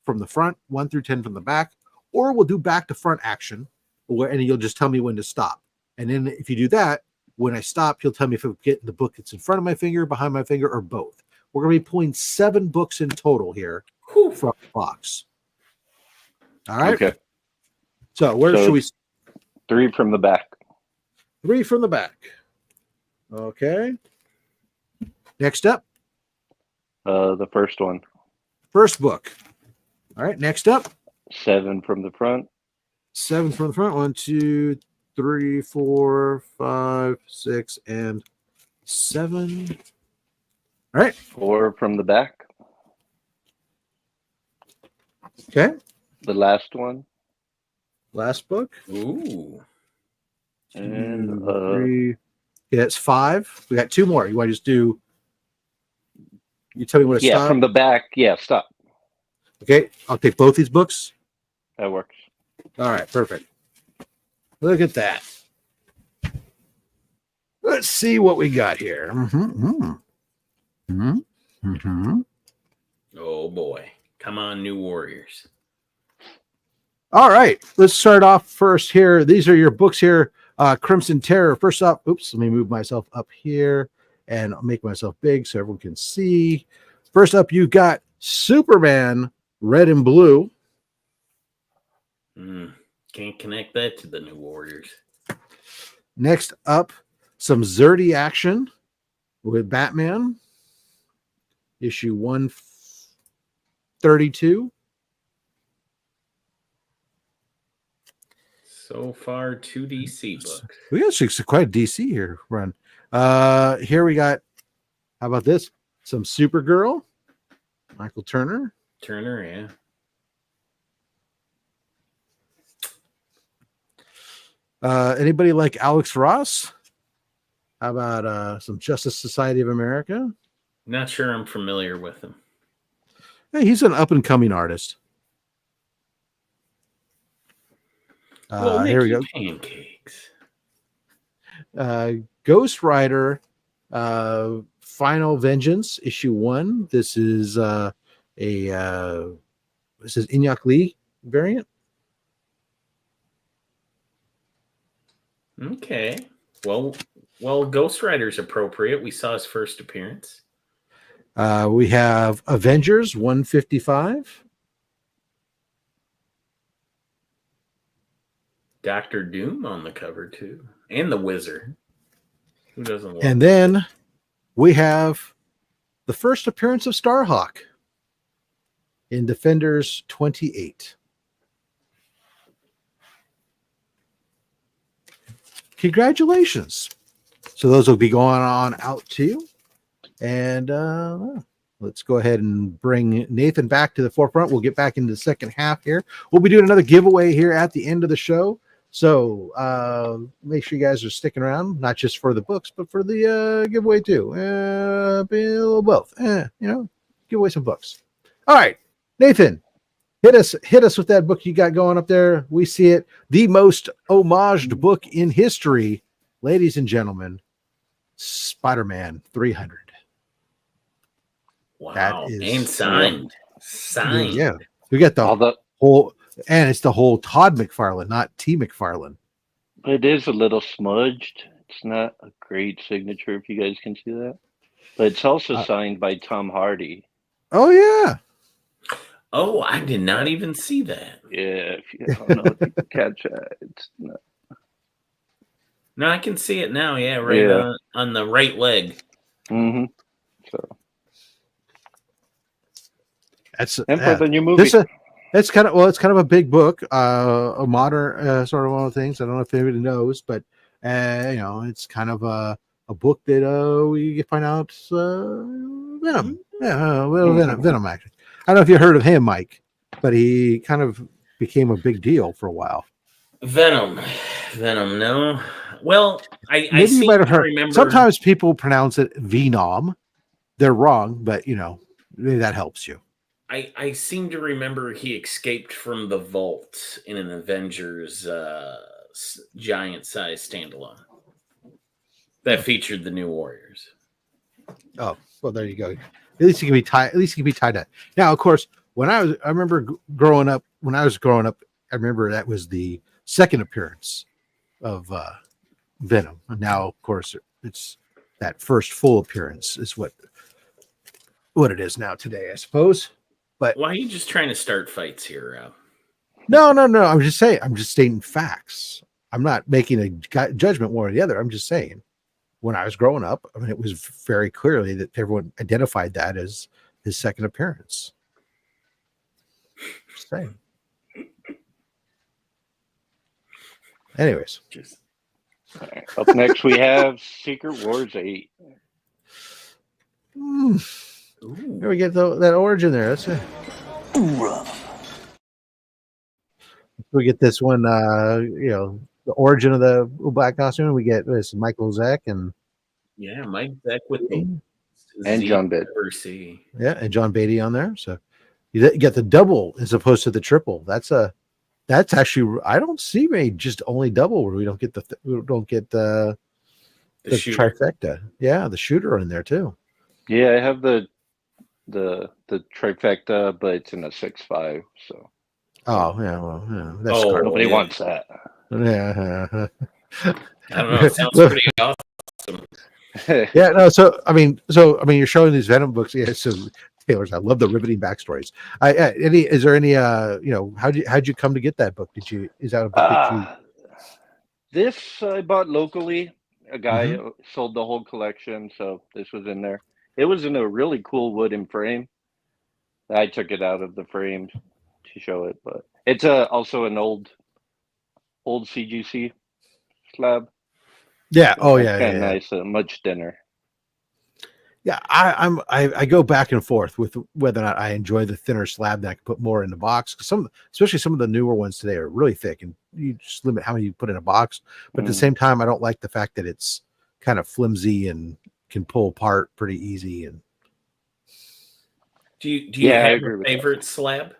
from the front, 1 through 10 from the back, or we'll do back to front action, and you'll just tell me when to stop. And then if you do that, when I stop, you'll tell me if I'm getting the book that's in front of my finger, behind my finger, or both. We're going to be pulling 7 books in total here from the box. All right. Okay. So should we? 3 from the back. 3 from the back. Okay. Next up. The first one. First book. All right. Next up. 7 from the front. 7 from the front. 1, 2, 3, 4, 5, 6, and 7. All right. 4 from the back. Okay. The last one. Last book. Ooh. And 3. Yeah, it's 5. We got 2 more. You want to just do? You tell me when to stop. Yeah, from the back. Yeah, stop. Okay, I'll take both these books. That works. All right, perfect. Look at that. Let's see what we got here. Oh boy. Come on, New Warriors. All right, let's start off first here. These are your books here. Crimson Terror. First up, oops, let me move myself up here and I'll make myself big so everyone can see. First up, you got Superman, Red and Blue. Can't connect that to the New Warriors. Next up, some Zerdy action with Batman, issue 132. So far, 2 DC books. We got quite a DC here run. Here we got, how about this? Some Supergirl, Michael Turner. Turner, yeah. Anybody like Alex Ross? How about some Justice Society of America? Not sure I'm familiar with him. Hey, he's an up and coming artist. Well, Here we go. Pancakes. Ghost Rider, Final Vengeance, issue 1. This is this is Inyak Lee variant. Okay. Well, Ghost Rider's appropriate. We saw his first appearance. We have Avengers 155. Doctor Doom on the cover too, and the Wizard. Who doesn't love And then we have the first appearance of Starhawk in Defenders 28. Congratulations. So those will be going on out to you. And let's go ahead and bring Nathan back to the forefront. We'll get back into the second half here. We'll be doing another giveaway here at the end of the show. So make sure you guys are sticking around, not just for the books, but for the giveaway too. Be a little both. Give away some books. All right, Nathan, hit us with that book you got going up there. We see it, the most homaged book in history, ladies and gentlemen, Spider-Man 300. Wow, that is, and signed. Yeah, we got the whole. And it's the whole Todd McFarlane, not T. McFarlane. It is a little smudged. It's not a great signature, if you guys can see that. But it's also signed by Tom Hardy. Oh, yeah. Oh, I did not even see that. Yeah, if you don't know if you can catch that. It's not. No, I can see it now. Yeah, right on the right leg. Mm-hmm. So that's and for the new movie. It's kind of a big book, a modern sort of one of the things. I don't know if anybody knows, but it's kind of a book that we find out Venom. Yeah, Venom actually. I don't know if you heard of him, Mike, but he kind of became a big deal for a while. Venom, no. Well, I maybe you might have heard. Remember. Sometimes people pronounce it Venom. They're wrong, but maybe that helps you. I seem to remember he escaped from the vault in an Avengers giant-size standalone that featured the New Warriors. Oh, well, there you go. At least he can be tied. At least he can be tied up. Now, of course, I remember growing up. When I was growing up, I remember that was the second appearance of Venom. And now, of course, it's that first full appearance is what it is now today, I suppose. But why are you just trying to start fights here, Rob? No. I'm just saying. I'm just stating facts. I'm not making a judgment one or the other. I'm just saying. When I was growing up, I mean, it was very clearly that everyone identified that as his second appearance. Just saying. Anyways. Right. Up next, we have Secret Wars 8. Here we get that origin there. That's it. We get this one, the origin of the black costume. We get this Michael Zeck and Mike Zeck with the and John Beatty. Yeah, and John Beatty on there. So you get the double as opposed to the triple. That's actually, I don't see just only double where we don't get the trifecta. Yeah, the shooter in there too. Yeah, I have the trifecta, but it's in a 6.5. So. Oh yeah, well, yeah. That's nobody wants that. Yeah. I don't know. It sounds pretty awesome. Yeah. No. So I mean, you're showing these Venom books. Yeah. So Taylor's, I love the riveting backstories. Is there any? How'd you come to get that book? Is that a book that you? This I bought locally. A guy sold the whole collection, so this was in there. It was in a really cool wooden frame. I took it out of the frame to show it, but it's also an old CGC slab. Yeah. So nice, much thinner. Yeah, I go back and forth with whether or not I enjoy the thinner slab that I can put more in the box. Especially some of the newer ones today are really thick, and you just limit how many you put in a box. But at the same time, I don't like the fact that it's kind of flimsy and can pull apart pretty easy. And Do you Yeah, I have agree a with that. favorite slab,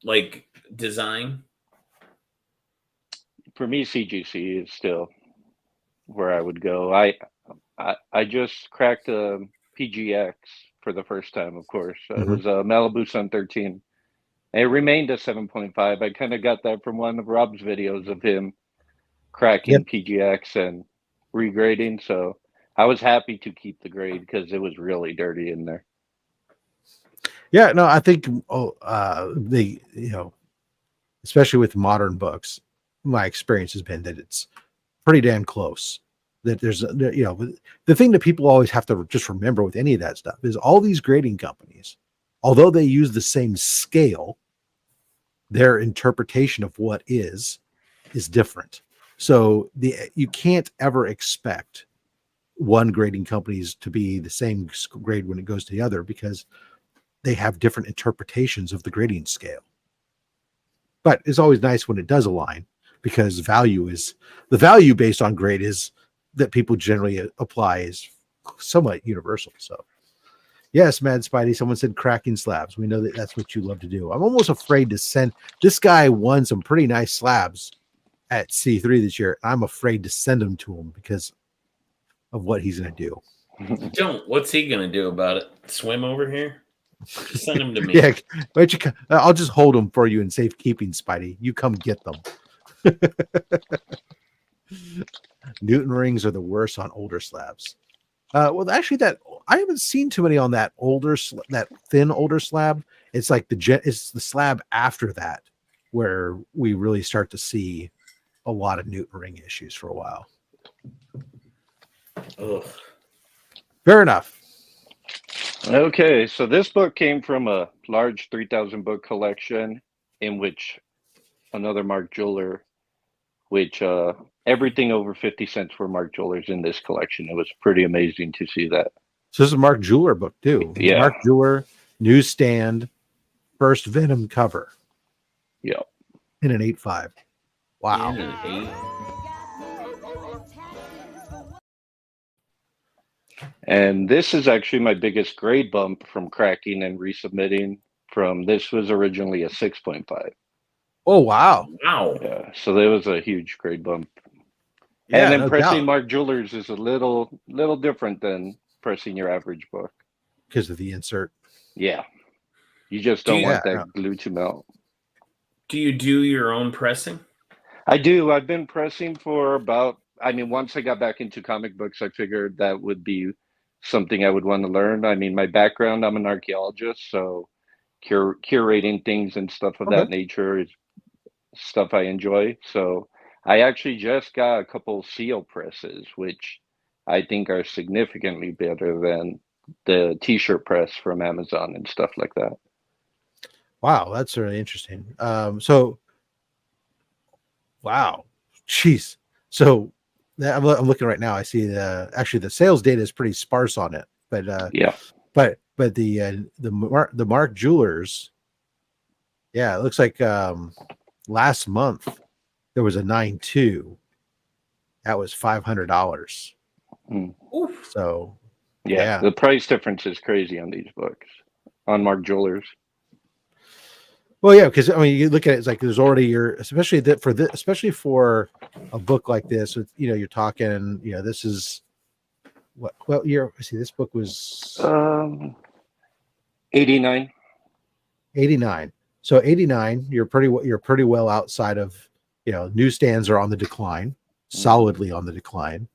like design? For me, CGC is still where I would go. I just cracked a PGX for the first time, of course. It was a Malibu Sun 13. It remained a 7.5. I kind of got that from one of Rob's videos of him cracking Yep. PGX and regrading. So I was happy to keep the grade because it was really dirty in there. Yeah, no, I think especially with modern books, my experience has been that it's pretty damn close. That there's the thing that people always have to just remember with any of that stuff is all these grading companies, although they use the same scale, their interpretation of what is different. So you can't ever expect one grading companies to be the same grade when it goes to the other, because they have different interpretations of the grading scale. But it's always nice when it does align, because the value based on grade is that people generally apply is somewhat universal. So yes, Mad Spidey, someone said cracking slabs. We know that that's what you love to do. I'm almost afraid to send this guy won some pretty nice slabs at C3 this year. I'm afraid to send them to him because of what he's going to do. Don't. What's he gonna do about it? Swim over here? Just send him to me. Yeah, I'll just hold them for you in safekeeping, Spidey. You come get them. Newton rings are the worst on older slabs. Well, actually, that I haven't seen too many on that thin older slab. It's like it's the slab after that where we really start to see a lot of Newton ring issues for a while. Ugh. Fair enough. Okay, so this book came from a large 3,000 book collection in which another Mark Jeweler, which everything over 50 cents were Mark Jewelers in this collection. It was pretty amazing to see that. So this is a Mark Jeweler book too. Yeah. Mark Jeweler, newsstand, first Venom cover. Yeah. In an 8.5. Wow. And this is actually my biggest grade bump from cracking and resubmitting. This was originally a 6.5. Oh wow. Wow. Yeah. So there was a huge grade bump. Yeah, and then no pressing doubt. Mark Jewelers is a little different than pressing your average book. Because of the insert. Yeah. You just don't want that glue to melt. Do you do your own pressing? I do. I've been pressing for once I got back into comic books, I figured that would be something I would want to learn. I mean, my background, I'm an archaeologist, so curating things and stuff of that nature is stuff I enjoy. So I actually just got a couple seal presses, which I think are significantly better than the t-shirt press from Amazon and stuff like that. Wow, that's really interesting. Wow, jeez. So I'm looking right now. I see the sales data is pretty sparse on it, but but the Mark Jewelers, yeah, it looks like last month there was a 9.2. That was $500. So yeah, the price difference is crazy on these books on Mark Jewelers. Well, yeah, because I mean, you look at it, it's like there's already especially for a book like this. You're talking, this is what year? See, this book was 89. 89. So 89, you're pretty well outside of, newsstands are on the decline, solidly on the decline,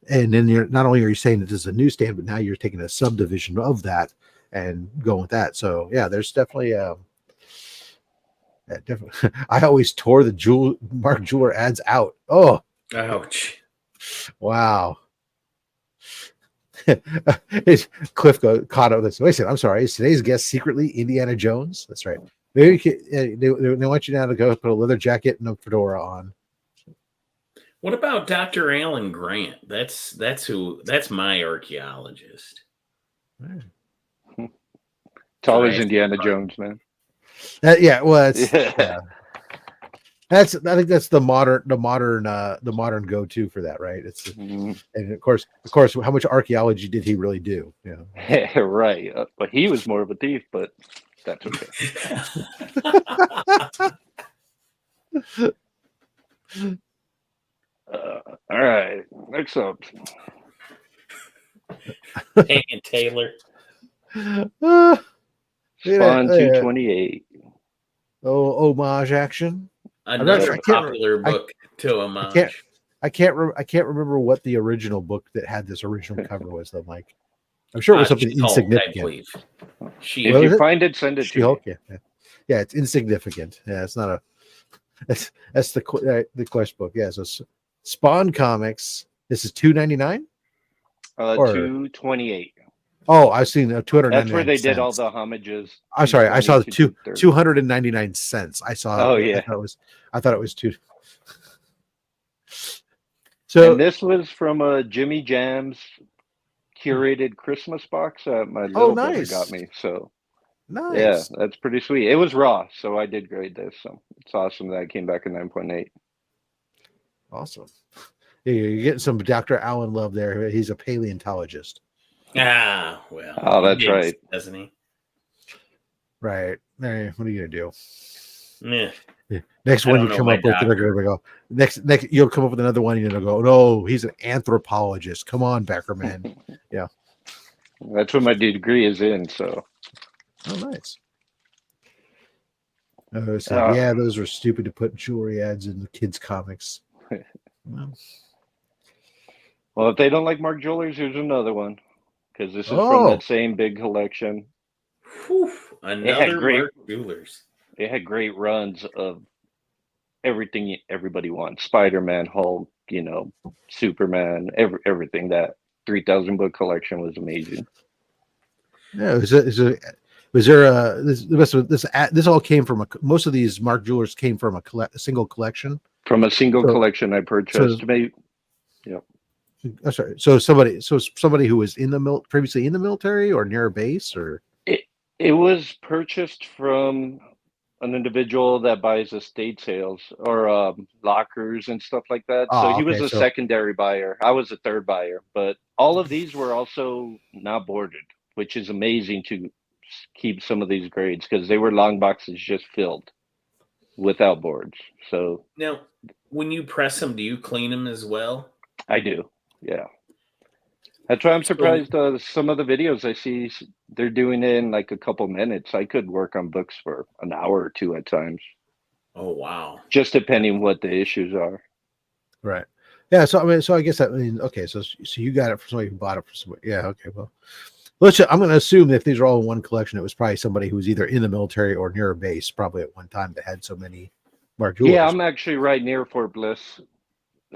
and then you're not only are you saying it is a newsstand, but now you're taking a subdivision of that and going with that. So yeah, there's definitely definitely. I always tore the Mark Jeweler ads out. Oh, ouch! Wow. Cliff caught up this. Wait a second. I'm sorry. Is today's guest secretly Indiana Jones? That's right. Maybe they want you now to go put a leather jacket and a fedora on. What about Dr. Alan Grant? That's my archaeologist. It's always Nice. Indiana Jones, man. Yeah, well, it's Yeah. yeah. I think that's the modern go-to for that, right? It's Mhm. and of course, how much archaeology did he really do? Yeah. Right. But he was more of a thief, but that's okay. All right. Next up. And Taylor. Uh, Spawn yeah. 228. Homage action. Another I can't. popular book to homage. I can't remember what the original book that had this original cover was. Though, Mike. I'm sure it was something She-Hulk, insignificant. I believe. If What was you it? find it, send it to me. She-Hulk. Yeah, it's insignificant. Yeah, it's not a. That's the quest book. Yeah, so Spawn Comics. This is $2.99. 228. Oh, I've seen 299. That's where they did all the homages. I'm sorry, I saw the 220, 299 cents. I saw. Oh, yeah. I thought it was two. So and this was from Jimmy Jam's curated Christmas box that my little brother nice. got me. So nice. yeah, that's pretty sweet. It was raw, so I did grade this. So it's awesome that it came back a 9.8. Awesome. Yeah, you're getting some Dr. Alan love there. He's a paleontologist. Ah, well. Oh, that's he is, right. doesn't he? Right. Hey, what are you gonna do? Yeah. Yeah. Next I one don't you know come my up with, they're gonna go. Next, you'll come up with another one. You're gonna go. No, he's an anthropologist. Come on, Beckerman. Yeah. That's what my degree is in. So Oh, nice. It's like, yeah, those are stupid to put jewelry ads in the kids' comics. Well, if they don't like Mark Jewelers, here's another one. Because this is from Oh. that same big collection. Whew, another Mark Jewelers. It had great runs of everything everybody wants. Spider-Man, Hulk, Superman, everything. That 3,000 book collection was amazing. Yeah, was there this all came from most of these Mark Jewelers came from a single collection? From a single collection I purchased. Sorry. So somebody who was previously in the military or near a base, or it was purchased from an individual that buys estate sales or lockers and stuff like that. So he was a secondary buyer. I was a third buyer, but all of these were also not boarded, which is amazing to keep some of these grades because they were long boxes just filled without boards. So now, when you press them, do you clean them as well? I do. Yeah. That's why I'm surprised some of the videos I see, they're doing it in like a couple minutes. I could work on books for an hour or two at times. Oh, wow. Just depending what the issues are. Right. Yeah. So, I guess okay. So you got it from somebody who bought it for somebody. Yeah. Okay. Well, I'm going to assume that if these are all in one collection, it was probably somebody who was either in the military or near a base, probably at one time that had so many Mark Jewelers. Yeah. I'm actually right near Fort Bliss.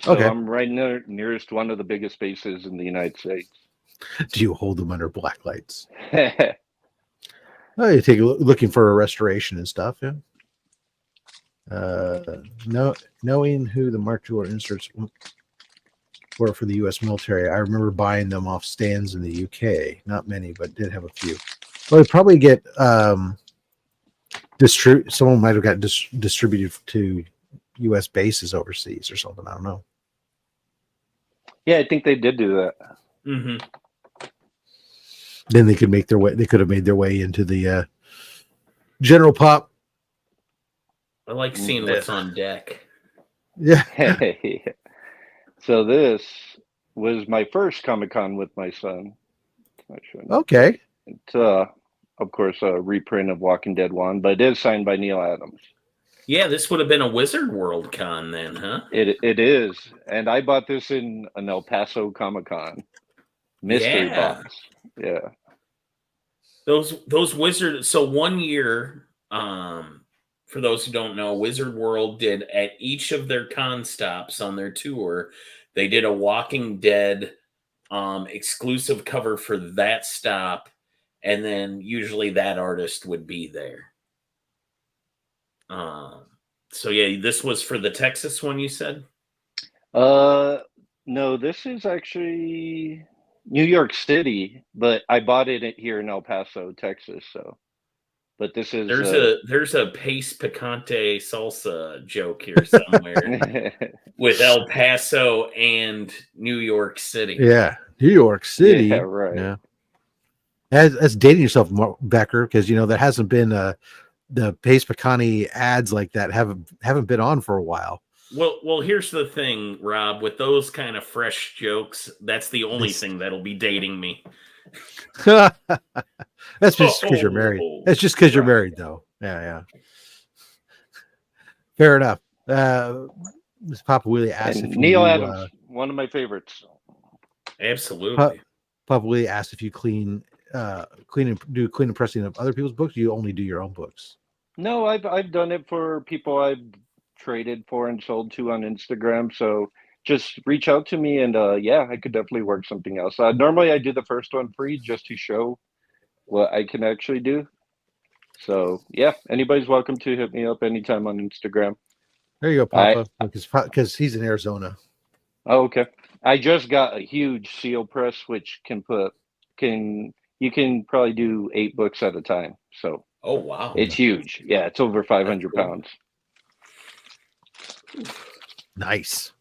So okay. I'm right nearest one of the biggest bases in the United States. Do you hold them under black lights? You take looking for a restoration and stuff. Yeah. Knowing who the Mark Jeweler inserts were for the U.S. military, I remember buying them off stands in the UK. Not many, but did have a few. Well, they probably get someone might have got distributed to U.S. bases overseas or something. I don't know. Yeah, I think they did do that. Mm-hmm. Then they could make their way. They could have made their way into the general pop. I like seeing what's on deck. Yeah. So this was my first Comic-Con with my son. Okay. It's of course a reprint of Walking Dead 1, but it is signed by Neil Adams. Yeah, this would have been a Wizard World con then, huh? It is. And I bought this in an El Paso Comic-Con mystery box. Yeah. Those Wizards. So one year, for those who don't know, Wizard World did at each of their con stops on their tour, they did a Walking Dead exclusive cover for that stop, and then usually that artist would be there. So yeah, this was for the Texas one, you said? No, this is actually New York City, but I bought it here in El Paso, Texas. So, but this is there's a pace picante salsa joke here somewhere with El Paso and New York City. Yeah, New York City. Yeah, right. Yeah. That's dating yourself, Becker, because there hasn't been the Pace Picani ads like that haven't been on for a while. Well, here's the thing, Rob. With those kind of fresh jokes, that's the only thing that'll be dating me. That's just because you're married. That's just because you're married, though. Yeah. Fair enough. This Papa Willie asked if Neil Adams, one of my favorites. Absolutely. Papa Willie asked if you clean and pressing of other people's books. You only do your own books. No, I've done it for people I've traded for and sold to on Instagram. So just reach out to me, and I could definitely work something else. Normally I do the first one free just to show what I can actually do. So yeah, anybody's welcome to hit me up anytime on Instagram. There you go, Papa, because he's in Arizona. Oh, okay. I just got a huge seal press, which you can probably do 8 books at a time. So oh wow, it's huge. Yeah, it's over 500 pounds. Nice.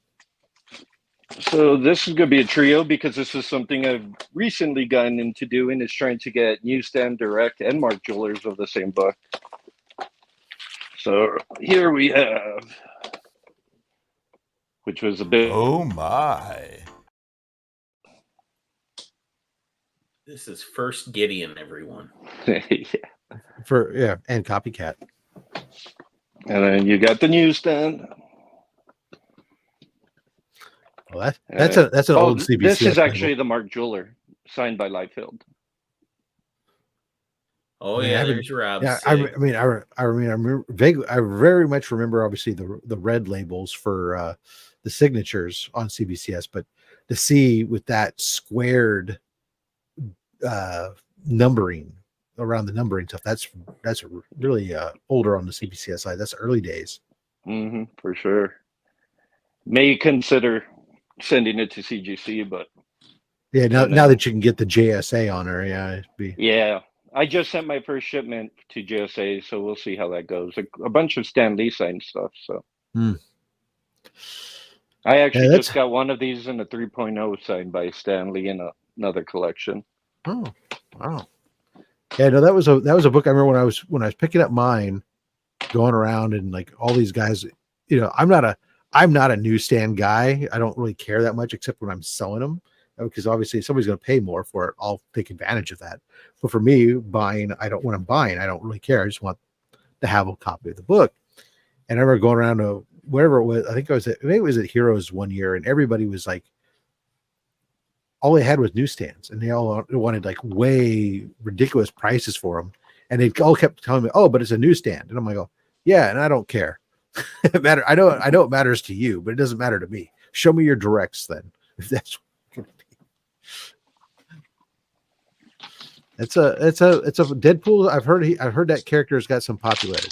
So this is going to be a trio because this is something I've recently gotten into doing, is trying to get Newsstand Direct and Mark Jewelers of the same book. So here we have, which was a bit. Oh my. this is First Gideon, everyone. Yeah. And Copycat. And then you got the Newsstand. Well, that's an old CBC. This is actually the Mark Jeweler, signed by Liefeld. Oh yeah, there's Rob. Yeah, I remember vaguely. I very much remember, obviously, the red labels for the signatures on CBCS, but to see with that squared numbering around the numbering stuff, that's really older on the CBCS side. That's early days. For sure. May consider sending it to CGC, but yeah, now that you can get the JSA on her, yeah. I just sent my first shipment to JSA, so we'll see how that goes. A bunch of Stan Lee signed stuff. So I actually just got one of these in a 3.0 signed by Stan Lee in another collection. Oh, wow. Yeah, no, that was a book I remember when I was picking up mine, going around and like all these guys. I'm not a newsstand guy. I don't really care that much except when I'm selling them, because obviously if somebody's going to pay more for it, I'll take advantage of that. But for me, when I'm buying, I don't really care. I just want to have a copy of the book. And I remember going around to wherever it was. I think maybe it was at Heroes one year, and everybody was like, all they had was newsstands, and they all wanted like way ridiculous prices for them. And they all kept telling me, "Oh, but it's a newsstand," and I'm like, "Oh, yeah," and I don't care. I know it matters to you, but it doesn't matter to me. Show me your directs then, if that's what it's a Deadpool. I've heard that character has got some popularity.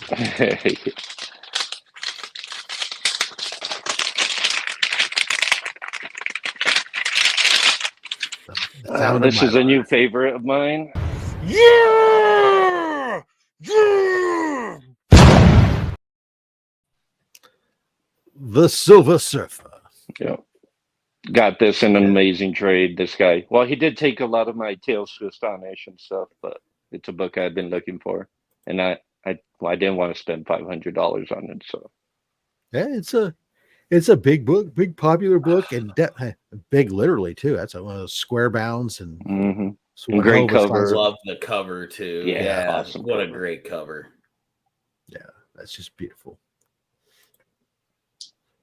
This is a new favorite of mine. Yeah! The Silver Surfer. Yeah. Got this in an amazing trade, this guy. Well, he did take a lot of my Tales to Astonishing stuff, but it's a book I've been looking for. And I didn't want to spend $500 on it. So yeah, it's a big book, big popular book, and big literally too. That's one of those square bounds and, and great cover. Love the cover too. Yeah, awesome. What a great cover. Yeah, that's just beautiful.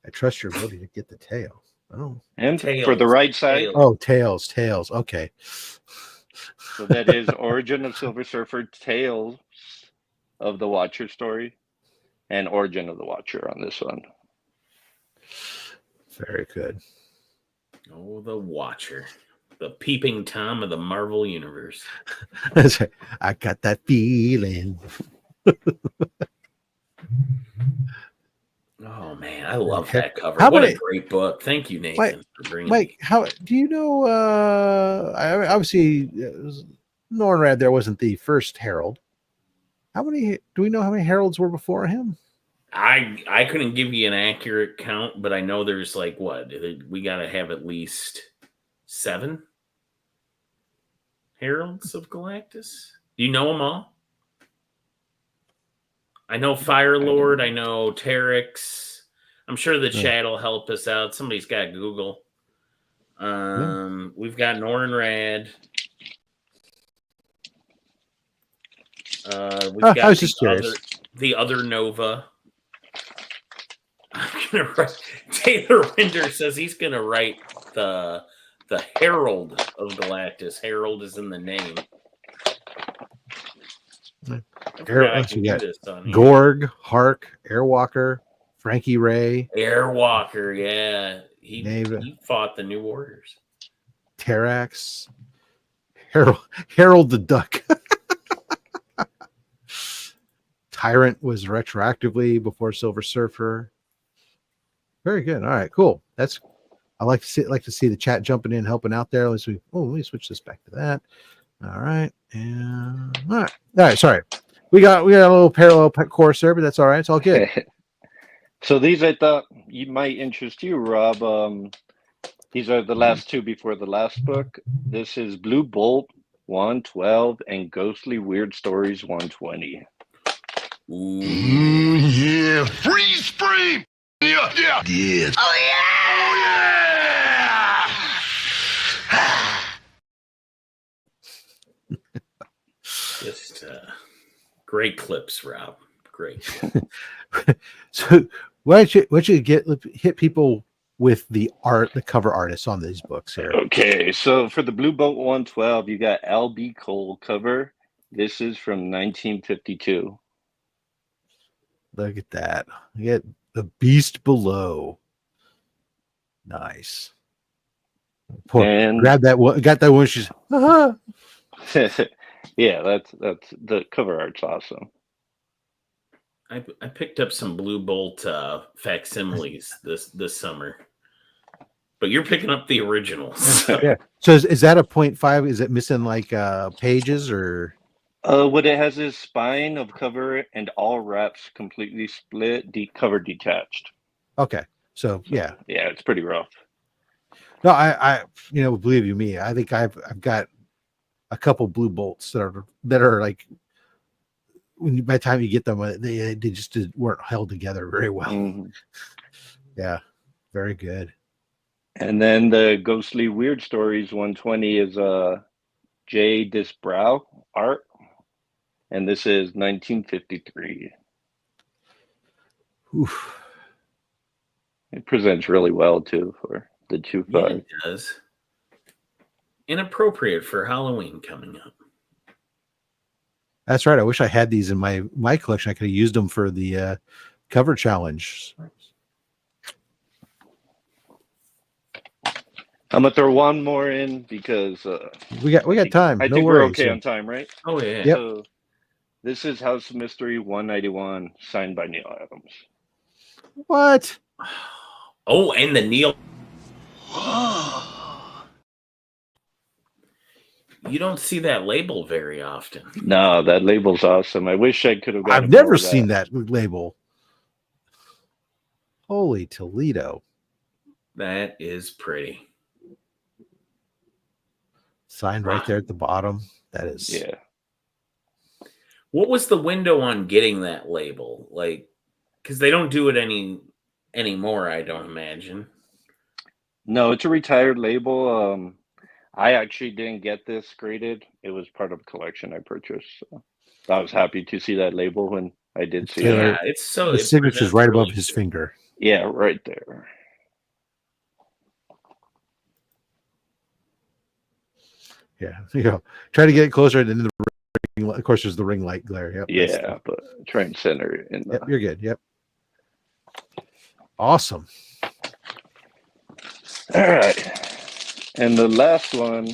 I trust your ability to get the tail. Oh, and tails, for the right side. Oh, tails. Okay. So that is Origin of Silver Surfer, Tales of the Watcher story, and Origin of the Watcher on this one. Very good. Oh, the Watcher, the peeping Tom of the Marvel Universe. I got that feeling. Oh man, I love Okay. that cover. How What a many- great book. Thank you, Nathan, for bringing Mike, me. how do you know? Obviously, Nornrad there wasn't the first herald. How many do we know? How many heralds were before him? I couldn't give you an accurate count, but I know there's like what we got to have at least 7 heralds of Galactus. Do you know them all? I know Fire Lord. I know Terex. I'm sure the chat will help us out. Somebody's got Google. We've got Nornrad. We've got the other Nova. I'm gonna write. Taylor Winder says he's gonna write the Herald of Galactus. Herald is in the name. Gorg, Hark, Airwalker, Frankie Ray, Airwalker. Yeah, he fought the New Warriors. Terax, Harold the Duck. Tyrant was retroactively before Silver Surfer. Very good. All right, cool. I like to see the chat jumping in, helping out there. Let me switch this back to that. All right, and all right. Sorry, we got a little parallel course there, but that's all right. It's all good. So these I thought you might interest you, Rob. These are the last 2 before the last book. This is Blue Bolt 112 and Ghostly Weird Stories 120. Yeah, freeze frame. Yeah. Oh yeah. Just great clips, Rob. Great. So why don't you hit people with the cover artists on these books here? Okay, so for the Blue Bolt 112, you got L.B. Cole cover. This is from 1952. Look at that. You get the Beast Below. Nice. Grab that one. Got that one. She's yeah, that's the cover art's awesome. I picked up some Blue Bolt facsimiles this summer, but you're picking up the originals. So. Yeah. So is that a 0.5? Is it missing like pages or? What it has is spine of cover and all wraps completely split, cover detached. Okay. So yeah. Yeah, it's pretty rough. No, I believe you me, I think I've got a couple Blue Bolts that are like by the time you get them, they just weren't held together very well. Mm-hmm. Yeah, very good. And then the Ghostly Weird Stories 120 is J. Disbrow art, and this is 1953. Oof. It presents really well too for the 2.5. Yeah, it does. Inappropriate for Halloween coming up. That's right. I wish I had these in my collection. I could have used them for the cover challenge. I'm gonna throw one more in because we got time. I think we're okay on time, right? Oh yeah. Yep. So this is House of Mystery 191, signed by Neil Adams. What? Oh, and the Neil. You don't see that label very often. No, that label's awesome. I wish I could have. I've never seen that label. Holy Toledo! That is pretty. Signed right there at the bottom. That is. Yeah. What was the window on getting that label? Like, because they don't do it anymore, I don't imagine. No, it's a retired label. I actually didn't get this graded. It was part of a collection I purchased. So I was happy to see that label when I did see it. Yeah, it's so. The signature's right above his finger. Yeah, right there. Yeah, try to get it closer, and then the ring, of course, there's the ring light glare. Yep. Yeah, but try and center it in. Yep, you're good. Yep. Awesome. All right, and the last one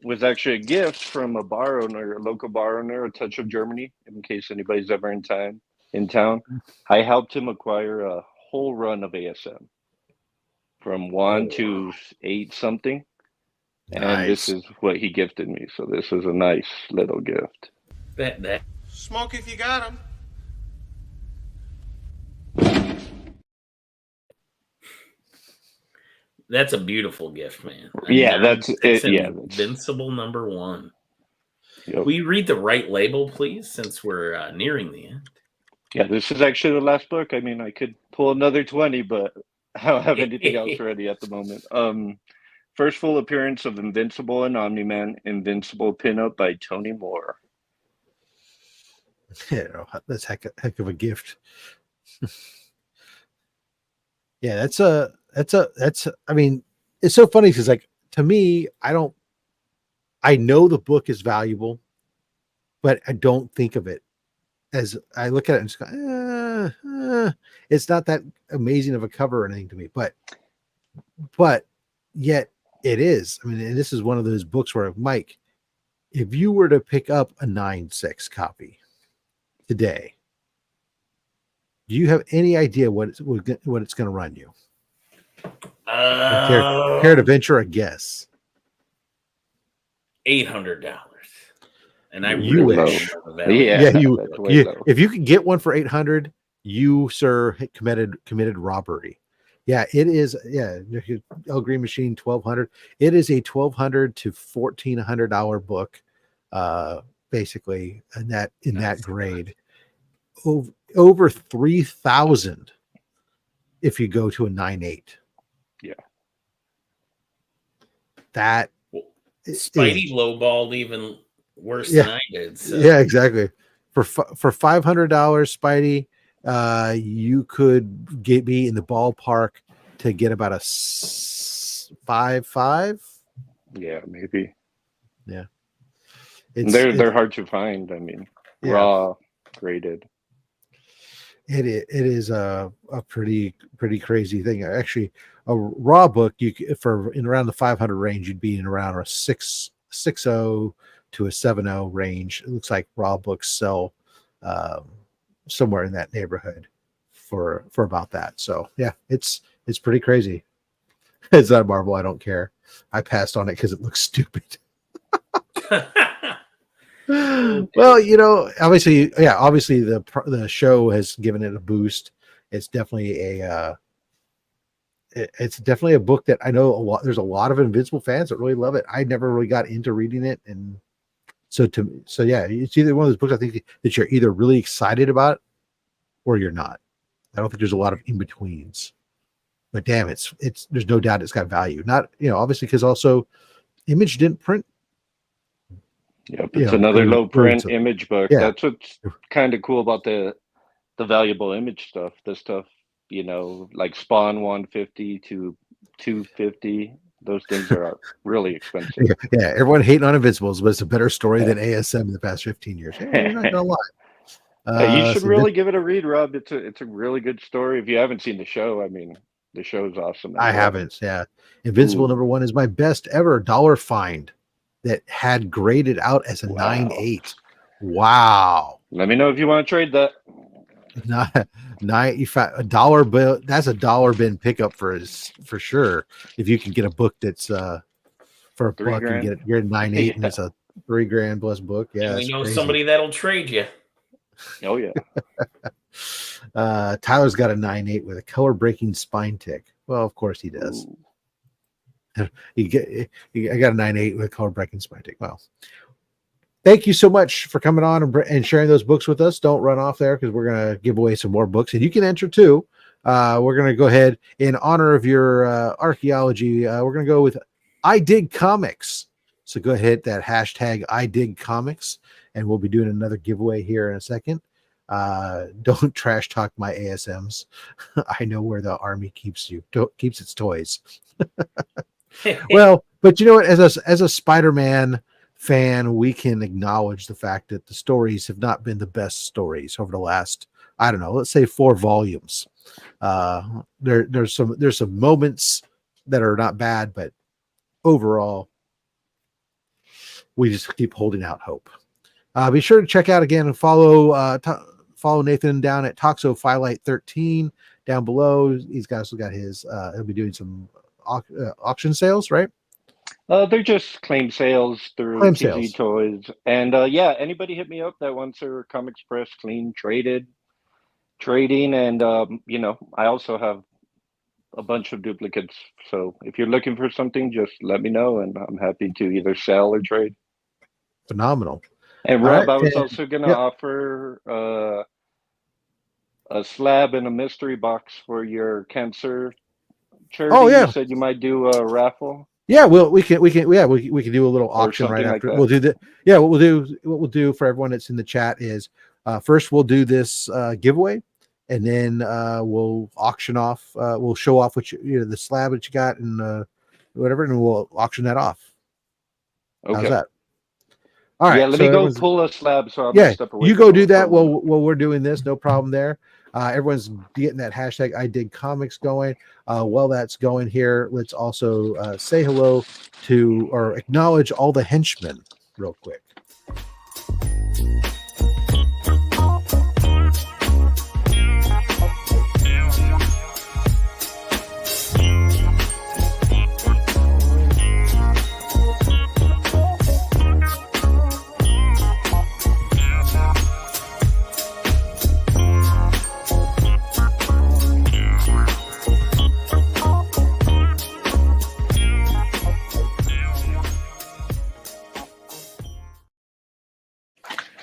was actually a gift from a bar owner, a local bar owner, A Touch of Germany, in case anybody's ever in town. in town. I helped him acquire a whole run of ASM from 1 to 8 something. And this Nice. is what he gifted me. So this is a nice little gift. That Smoke if you got 'em. that's a beautiful gift, man. Yeah, that's it. Yeah, Invincible number 1. Yep. Will you read the right label, please, since we're nearing the end? Yeah, this is actually the last book. I mean, I could pull another 20, but I don't have anything else ready at the moment. First full appearance of Invincible and Omni-Man, Invincible pinup by Tony Moore. Yeah, that's heck of a gift. Yeah, that's I mean, it's so funny because, like, to me, I know the book is valuable, but I don't think of it as, I look at it and just go, it's not that amazing of a cover or anything to me, but yet it is. I mean, and this is one of those books where, Mike, if you were to pick up a 9.6 copy today, do you have any idea what it's going to run you? Care to venture a guess? $800, and I You really wish. don't know the value. Yeah, you if you could get one for 800, you, sir, committed robbery. Yeah, it is. Yeah, El Green Machine 1200. It is a $1,200 to $1,400 book, basically, in that grade. Over 3,000 if you go to a 9.8. Yeah, that Spidey lowballed even worse than I did. So. Yeah, exactly. For $500, Spidey, you could be in the ballpark to get about a 5.5. Yeah, maybe. Yeah, they're hard to find. I mean, raw graded. It is a pretty crazy thing. Actually, a raw book, for in around the 500 range, you'd be in around a 6.0 to a 7.0 range. It looks like raw books sell somewhere in that neighborhood for about that. So yeah, it's pretty crazy. It's not Marvel. I don't care. I passed on it because it looks stupid. Well, obviously the show has given it a boost. It's definitely a book that I know there's a lot of Invincible fans that really love it. I never really got into reading it, and so yeah, it's either one of those books I think that you're either really excited about or you're not. I don't think there's a lot of in betweens. But damn, it's there's no doubt it's got value. Not obviously because also Image didn't print. Yep, it's another low print Image book. Yeah. That's what's kind of cool about the valuable Image stuff. The stuff, like Spawn 150 to 250. Those things are really expensive. Yeah, everyone hating on Invincibles, but it's a better story than ASM in the past 15 years. You're not gonna lie. You should really give it a read, Rob. It's a really good story. If you haven't seen the show, I mean, the show's awesome. I haven't. Yeah, Invincible #1 is my best ever dollar find that had graded out as a 9.8. Wow. Let me know if you want to trade that. You found a dollar bill. That's a dollar bin pickup for sure. If you can get a book that's for a buck and get a 9.8 and it's a $3,000 plus book. Yeah, you know somebody that'll trade you. Oh yeah. Tyler's got a 9.8 with a color breaking spine tick. Well, of course he does. I got a 9.8 with a color breaking spine tick. Well, thank you so much for coming on and sharing those books with us. Don't run off there because we're going to give away some more books, and you can enter too. We're going to go ahead in honor of your archaeology. We're going to go with I Dig Comics. So go ahead, that hashtag I Dig Comics, and we'll be doing another giveaway here in a second. Don't trash talk my ASMs. I know where the army keeps its toys. Well, but you know what? As a Spider-Man fan, we can acknowledge the fact that the stories have not been the best stories over the last, I don't know, let's say 4 volumes. There's some moments that are not bad, but overall, we just keep holding out hope. Be sure to check out again and follow follow Nathan down at Toxophilite13 down below. He's also got his. He'll be doing some auction sales, right? They're just claim sales through Claim TZ sales. Toys. And yeah, anybody hit me up that wants their Comic Express clean trading. And, I also have a bunch of duplicates. So if you're looking for something, just let me know and I'm happy to either sell or trade. Phenomenal. And All Rob, right, I was and- also going to yep. offer a slab and a mystery box for your cancer charity. Oh, yeah. You said you might do a raffle. Yeah, we can do a little auction right something like after. that. We'll do that. Yeah, what we'll do for everyone that's in the chat is first we'll do this giveaway, and then we'll auction off. We'll show off what the slab that you got and whatever, and we'll auction that off. Okay. How's that? All right. Yeah, let me go pull a slab so I'm Yeah, step away. you from go it do for a that moment. while we're doing this. No problem there. Everyone's getting that hashtag I dig comics going. While that's going here, let's also say hello to or acknowledge all the henchmen real quick.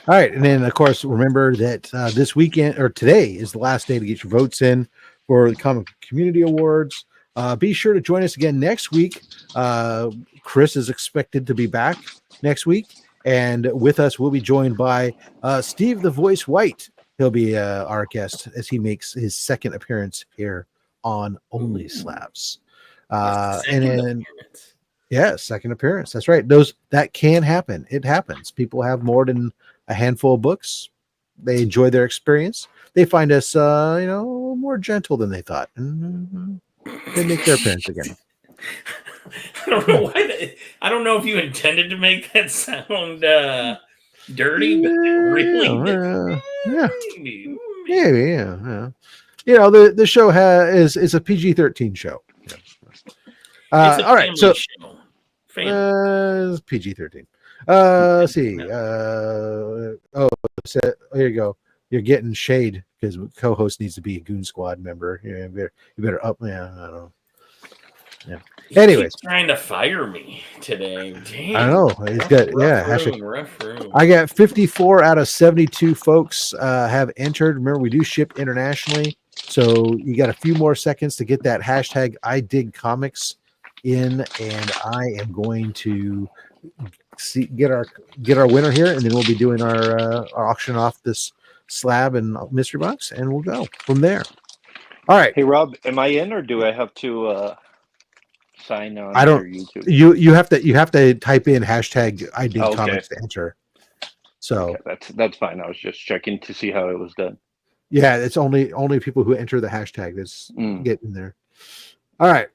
All right, and then of course remember that this weekend or today is the last day to get your votes in for the Comic Community Awards. Be sure to join us again next week. Chris is expected to be back next week, and with us we'll be joined by Steve the Voice White. He'll be our guest as he makes his second appearance here on OnlySlabs. And then. Yeah, second appearance. That's right. That can happen. It happens. People have more than a handful of books. They enjoy their experience. They find us, more gentle than they thought, and they make their appearance again. I don't know why. I don't know if you intended to make that sound dirty, but really, yeah. The show is a PG-13 show. It's a all right, so show. It's PG-13. Let's see. Here you go. You're getting shade because co-host needs to be a Goon Squad member. Yeah, you better up. Yeah, I don't know. Yeah. Anyways, he's trying to fire me today. Damn. I know. He's got rough room. I got 54 out of 72 folks have entered. Remember, we do ship internationally, so you got a few more seconds to get that hashtag I dig comics in, and I am going to get our winner here, and then we'll be doing our auction off this slab and mystery box, and we'll go from there. All right. Hey Rob, am I in or do I have to sign on? I don't. Your YouTube? You have to type in hashtag I dig comics to enter. So that's fine. I was just checking to see how it was done. Yeah, it's only people who enter the hashtag that's getting there. All right.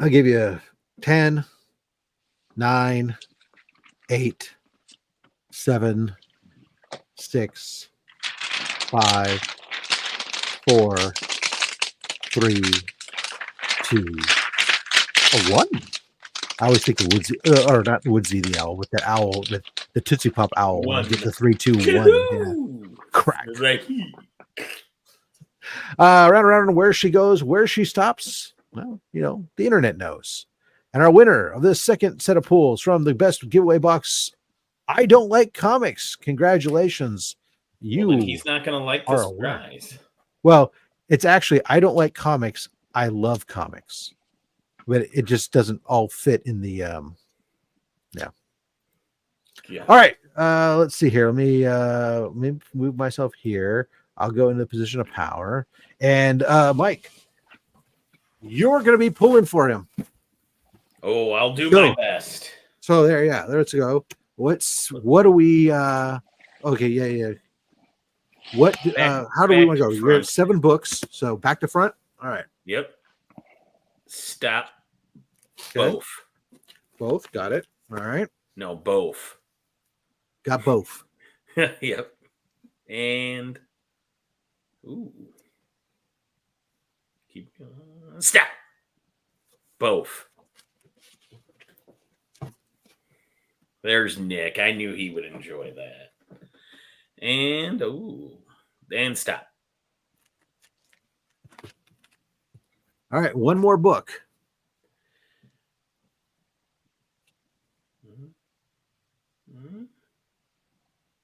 I'll give you 10, 9, 8, 7, 6, 5, 4, 3, 2, 1. I always think of Woodsy, or not Woodsy the owl, with the owl, the Tootsie Pop owl. One. Get the 3, 2, 1. Yeah. Crack. Round around where she goes, where she stops. Well, the internet knows. And our winner of this second set of pools from the best giveaway box, I Don't Like Comics. Congratulations. He's not going to like this prize. Well, it's actually, I don't like comics. I love comics. But it just doesn't all fit in the, yeah. All right. Let's see here. Let me move myself here. I'll go into the position of power. And Mike, you're going to be pulling for him. Oh, I'll do my best. So let's go. What do we okay, yeah. What how do we want to go? We're at 7 books, so back to front. All right. Yep. Stop. Okay. Both. Got it. All right. No, both. Got both. Yep. And Ooh. Keep going. Stop. Both. There's Nick. I knew he would enjoy that. And and stop. All right, one more book.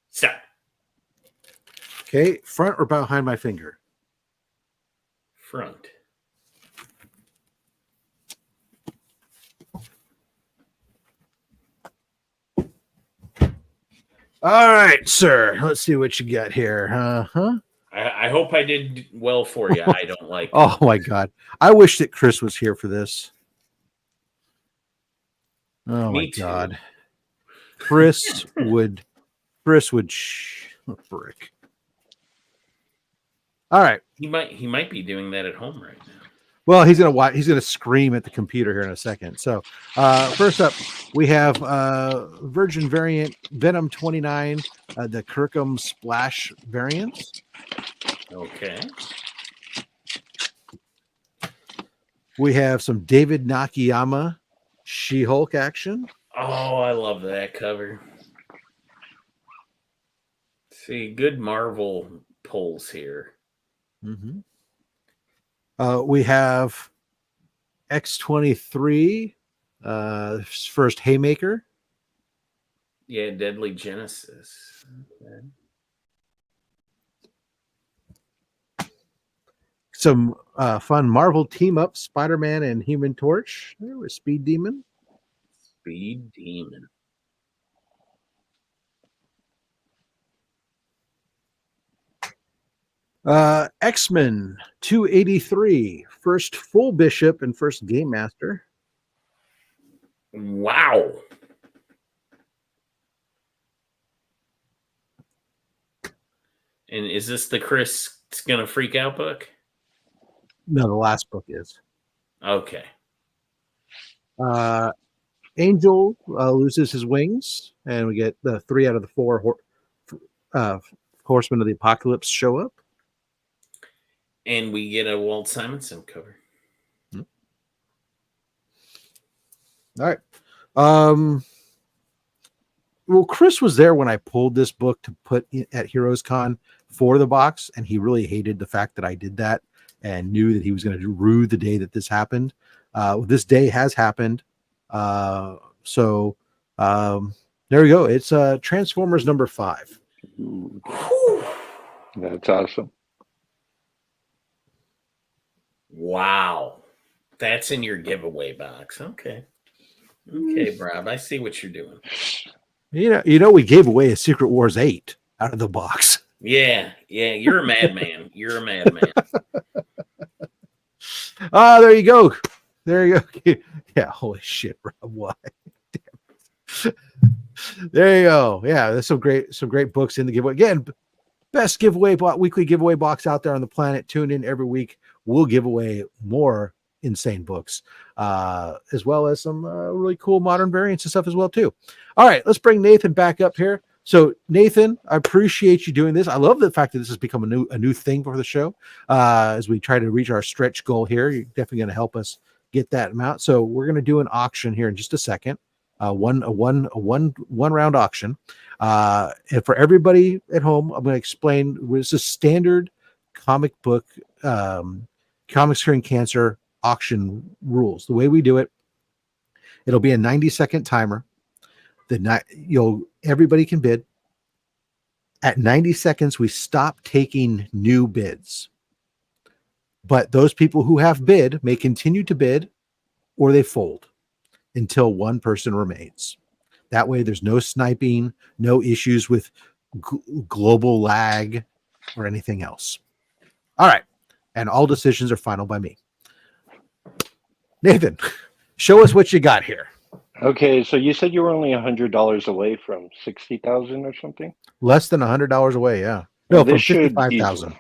Stop. Okay, front or behind my finger? Front. All right, sir. Let's see what you got here. I hope I did well for you. I don't like. Oh my God, I wish that Chris was here for this. Oh Me my too. God, Chris would brick. All right. He might be doing that at home right now. Well, he's gonna watch. He's gonna scream at the computer here in a second. So, first up, we have Virgin variant Venom 29, the Kirkham Splash variants. Okay. We have some David Nakayama She-Hulk action. Oh, I love that cover. See, good Marvel pulls here. Mm-hmm. We have X-23, first Haymaker. Yeah, Deadly Genesis. Okay. Some fun Marvel team up, Spider-Man and Human Torch. There was Speed Demon. Speed Demon. X-Men 283, first full Bishop and first Game Master. Wow. And is this the Chris Gonna Freak Out book? No, the last book is. Okay. Angel loses his wings, and we get the 3 out of the 4 Horsemen of the Apocalypse show up. And we get a Walt Simonson cover. All right. Well, Chris was there when I pulled this book to put at Heroes Con for the box, and he really hated the fact that I did that and knew that he was going to rue the day that this happened. This day has happened. So there we go. It's Transformers number 5. That's awesome. Wow. That's in your giveaway box. Okay. Okay, Rob. I see what you're doing. You know, we gave away a Secret Wars 8 out of the box. Yeah. You're a madman. You're a madman. There you go. There you go. Yeah, holy shit, Rob. Why? Damn. There you go. Yeah, there's some great books in the giveaway. Again, best weekly giveaway box out there on the planet. Tune in every week. We'll give away more insane books, as well as some really cool modern variants and stuff as well too. All right, let's bring Nathan back up here. So Nathan, I appreciate you doing this. I love the fact that this has become a new thing for the show. As we try to reach our stretch goal here, you're definitely going to help us get that amount. So we're going to do an auction here in just a second. One round auction. And for everybody at home, I'm going to explain. This is standard comic book, Comics Curing Cancer auction rules. The way we do it, it'll be a 90-second timer. Everybody can bid. At 90 seconds, we stop taking new bids. But those people who have bid may continue to bid, or they fold until one person remains. That way, there's no sniping, no issues with global lag or anything else. All right. And all decisions are final by me. Nathan, show us what you got here. Okay, so you said you were only $100 away from 60,000 or something? Less than $100 away, yeah. No, This from should 55,000.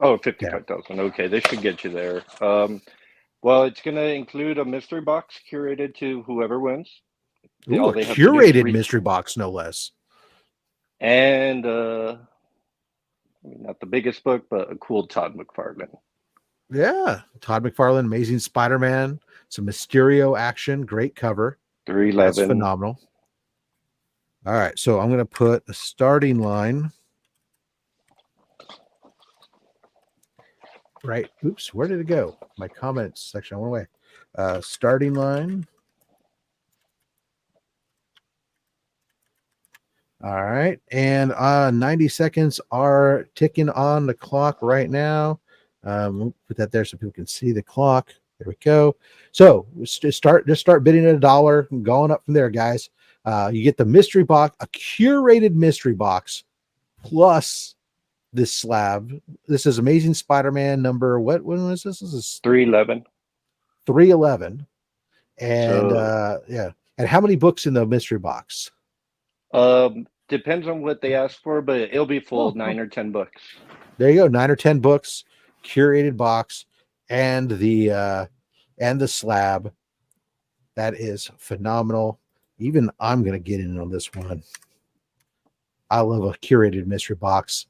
Oh, 55,000. Okay, this should get you there. Well, it's going to include a mystery box curated to whoever wins. Ooh, All a they have to do is curated read- mystery box, no less. And I mean, not the biggest book, but a cool Todd McFarlane. Yeah, Todd McFarlane, Amazing Spider-Man, some Mysterio action, great cover. 311. That's phenomenal. All right, so I'm going to put a starting line. Right. Oops, where did it go? My comments section went away. Starting line. All right, and 90 seconds are ticking on the clock right now. We'll put that there so people can see the clock. There we go. So just start bidding at $1 and going up from there, guys. You get the mystery box, a curated mystery box, plus this slab. This is Amazing Spider-Man number what? When was this? This is 311. 311. And yeah. And how many books in the mystery box? Depends on what they ask for, but it'll be full 9 or 10 books. There you go, 9 or 10 books, curated box, and the slab. That is phenomenal. Even I'm gonna get in on this one. I love a curated mystery box.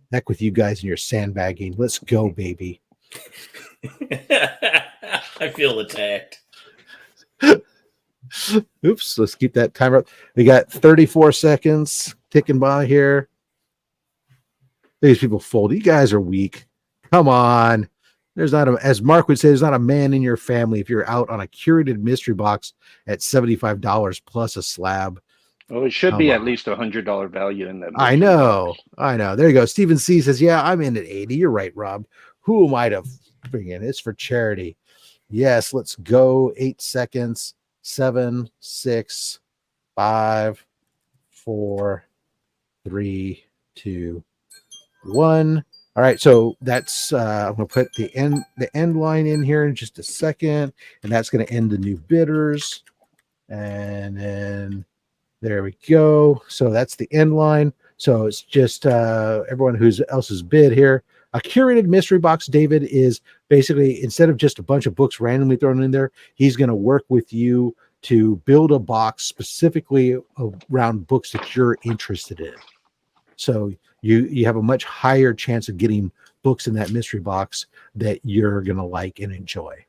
Heck with you guys and your sandbagging. Let's go, baby. I feel attacked. Oops, let's keep that timer up. We got 34 seconds ticking by here. These people fold. You guys are weak. Come on. There's not a, as Mark would say, there's not a man in your family if you're out on a curated mystery box at $75 plus a slab. Oh, it should be at least $100 value in that. I know. There you go. Stephen C says, yeah, I'm in at 80. You're right, Rob. Who am I to bring in? It's for charity. Yes, let's go. 8 seconds. 7, 6, 5, 4, 3, 2, 1. All right, so that's I'm gonna put the end line in here in just a second, and that's gonna end the new bidders. And then there we go. So that's the end line. So it's just everyone else's bid here. A curated mystery box, David, is basically, instead of just a bunch of books randomly thrown in there, he's going to work with you to build a box specifically around books that you're interested in. So you have a much higher chance of getting books in that mystery box that you're going to like and enjoy.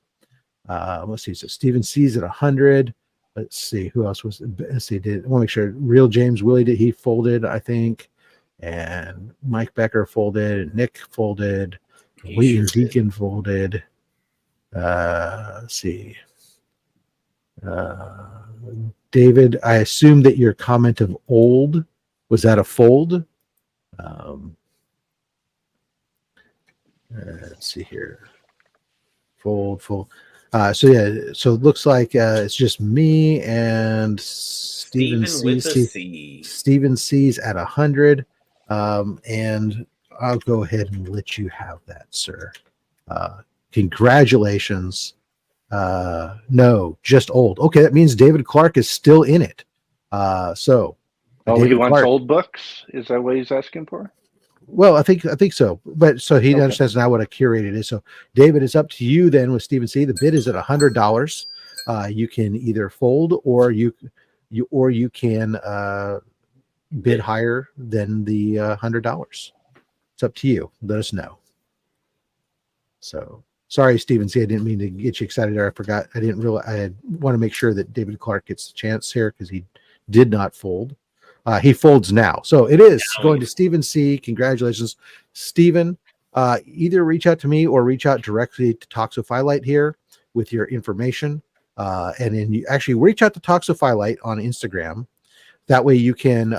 Let's see. So Stephen C's at 100. Let's see who else was. Let's see. I want to make sure. Real James Willie did. He folded, I think. And Mike Becker folded, Nick folded, William Deacon folded. Let's see. David, I assume that your comment of old, was that a fold? Let's see here. Fold. So yeah, so it looks like it's just me and Stephen C. Stephen C's at 100. And I'll go ahead and let you have that, sir. Congratulations. No, just old. Okay, that means David Clark is still in it. So he wants old books? Is that what he's asking for? Well, I think so. But so he understands now what a curated is. So David, it's up to you then with Stephen C. The bid is at $100. You can either fold or you can bid higher than the $100. It's up to you. Let us know. So sorry, Stephen C. I didn't mean to get you excited there. I forgot. I didn't realize. I want to make sure that David Clark gets a chance here because he did not fold. He folds now. So it is going to Stephen C. Congratulations, Stephen. Either reach out to me or reach out directly to Toxophilite here with your information. And then you actually reach out to Toxophilite on Instagram. That way you can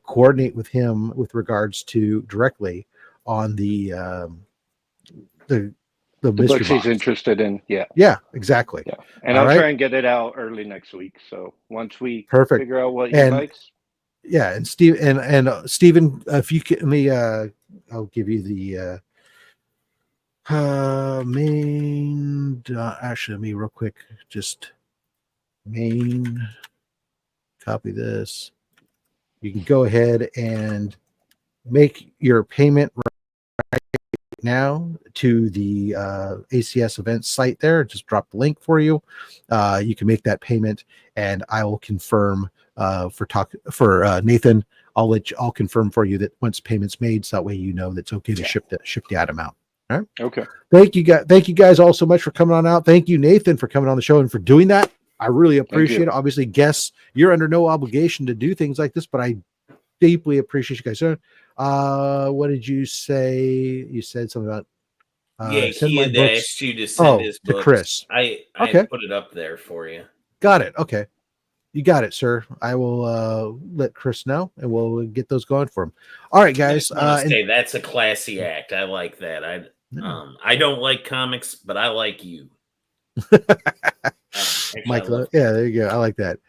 coordinate with him with regards to directly on the books he's interested in. Yeah, exactly. Yeah, and I'll try and get it out early next week. So once we figure out what he likes. Yeah, and Steve and Stephen, if you can, let me I'll give you the main. Actually, let me real quick just main. Copy this. You can go ahead and make your payment right now to the ACS events site there. Just drop the link for you. You can make that payment, and I will confirm for Nathan I'll confirm for you that once payment's made, so that way you know that's okay to ship the item out. All right. Okay. Thank you guys all so much for coming on out. Thank you, Nathan, for coming on the show and for doing that. I really appreciate it. Obviously, guests, you're under no obligation to do things like this, but I deeply appreciate you guys. What did you say? You said something about he had asked you to send his books. To Chris. I put it up there for you. Got it. Okay. You got it, sir. I will let Chris know, and we'll get those going for him. All right, guys. That's a classy act. I like that. I don't like comics, but I like you. Michael, yeah, there you go. I like that.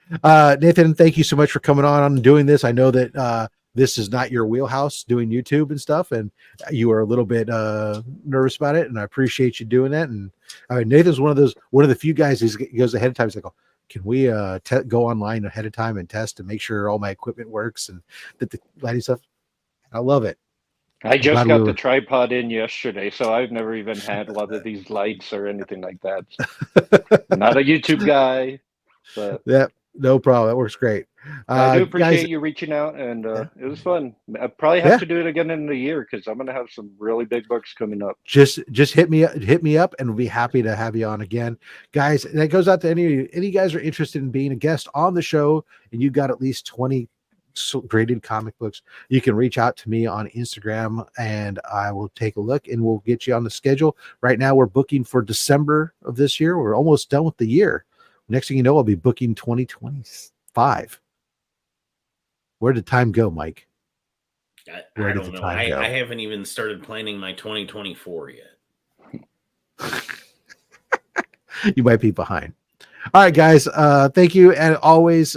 Nathan, thank you so much for coming on and doing this. I know that this is not your wheelhouse, doing YouTube and stuff, and you are a little bit nervous about it, and I appreciate you doing that. And I mean, Nathan's one of the few guys who goes ahead of time. He's like, can we go online ahead of time and test and make sure all my equipment works and that the lighting stuff? I love it. I just got the tripod in yesterday, so I've never even had one of these lights or anything like that. Not a YouTube guy, but yeah, no problem. That works great. I do appreciate you reaching out, and it was fun. I probably have to do it again in the year because I'm going to have some really big books coming up. Just hit me up, and we'll be happy to have you on again, guys. That goes out to any guys are interested in being a guest on the show, and you got at least 20 graded comic books. You can reach out to me on Instagram, and I will take a look, and we'll get you on the schedule. Right now, we're booking for December of this year. We're almost done with the year. Next thing you know, I'll be booking 2025. Where did time go, Mike? I don't know. I haven't even started planning my 2024 yet. You might be behind. All right, guys. Thank you. And always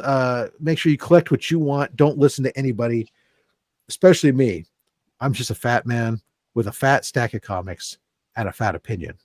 make sure you collect what you want. Don't listen to anybody, especially me. I'm just a fat man with a fat stack of comics and a fat opinion.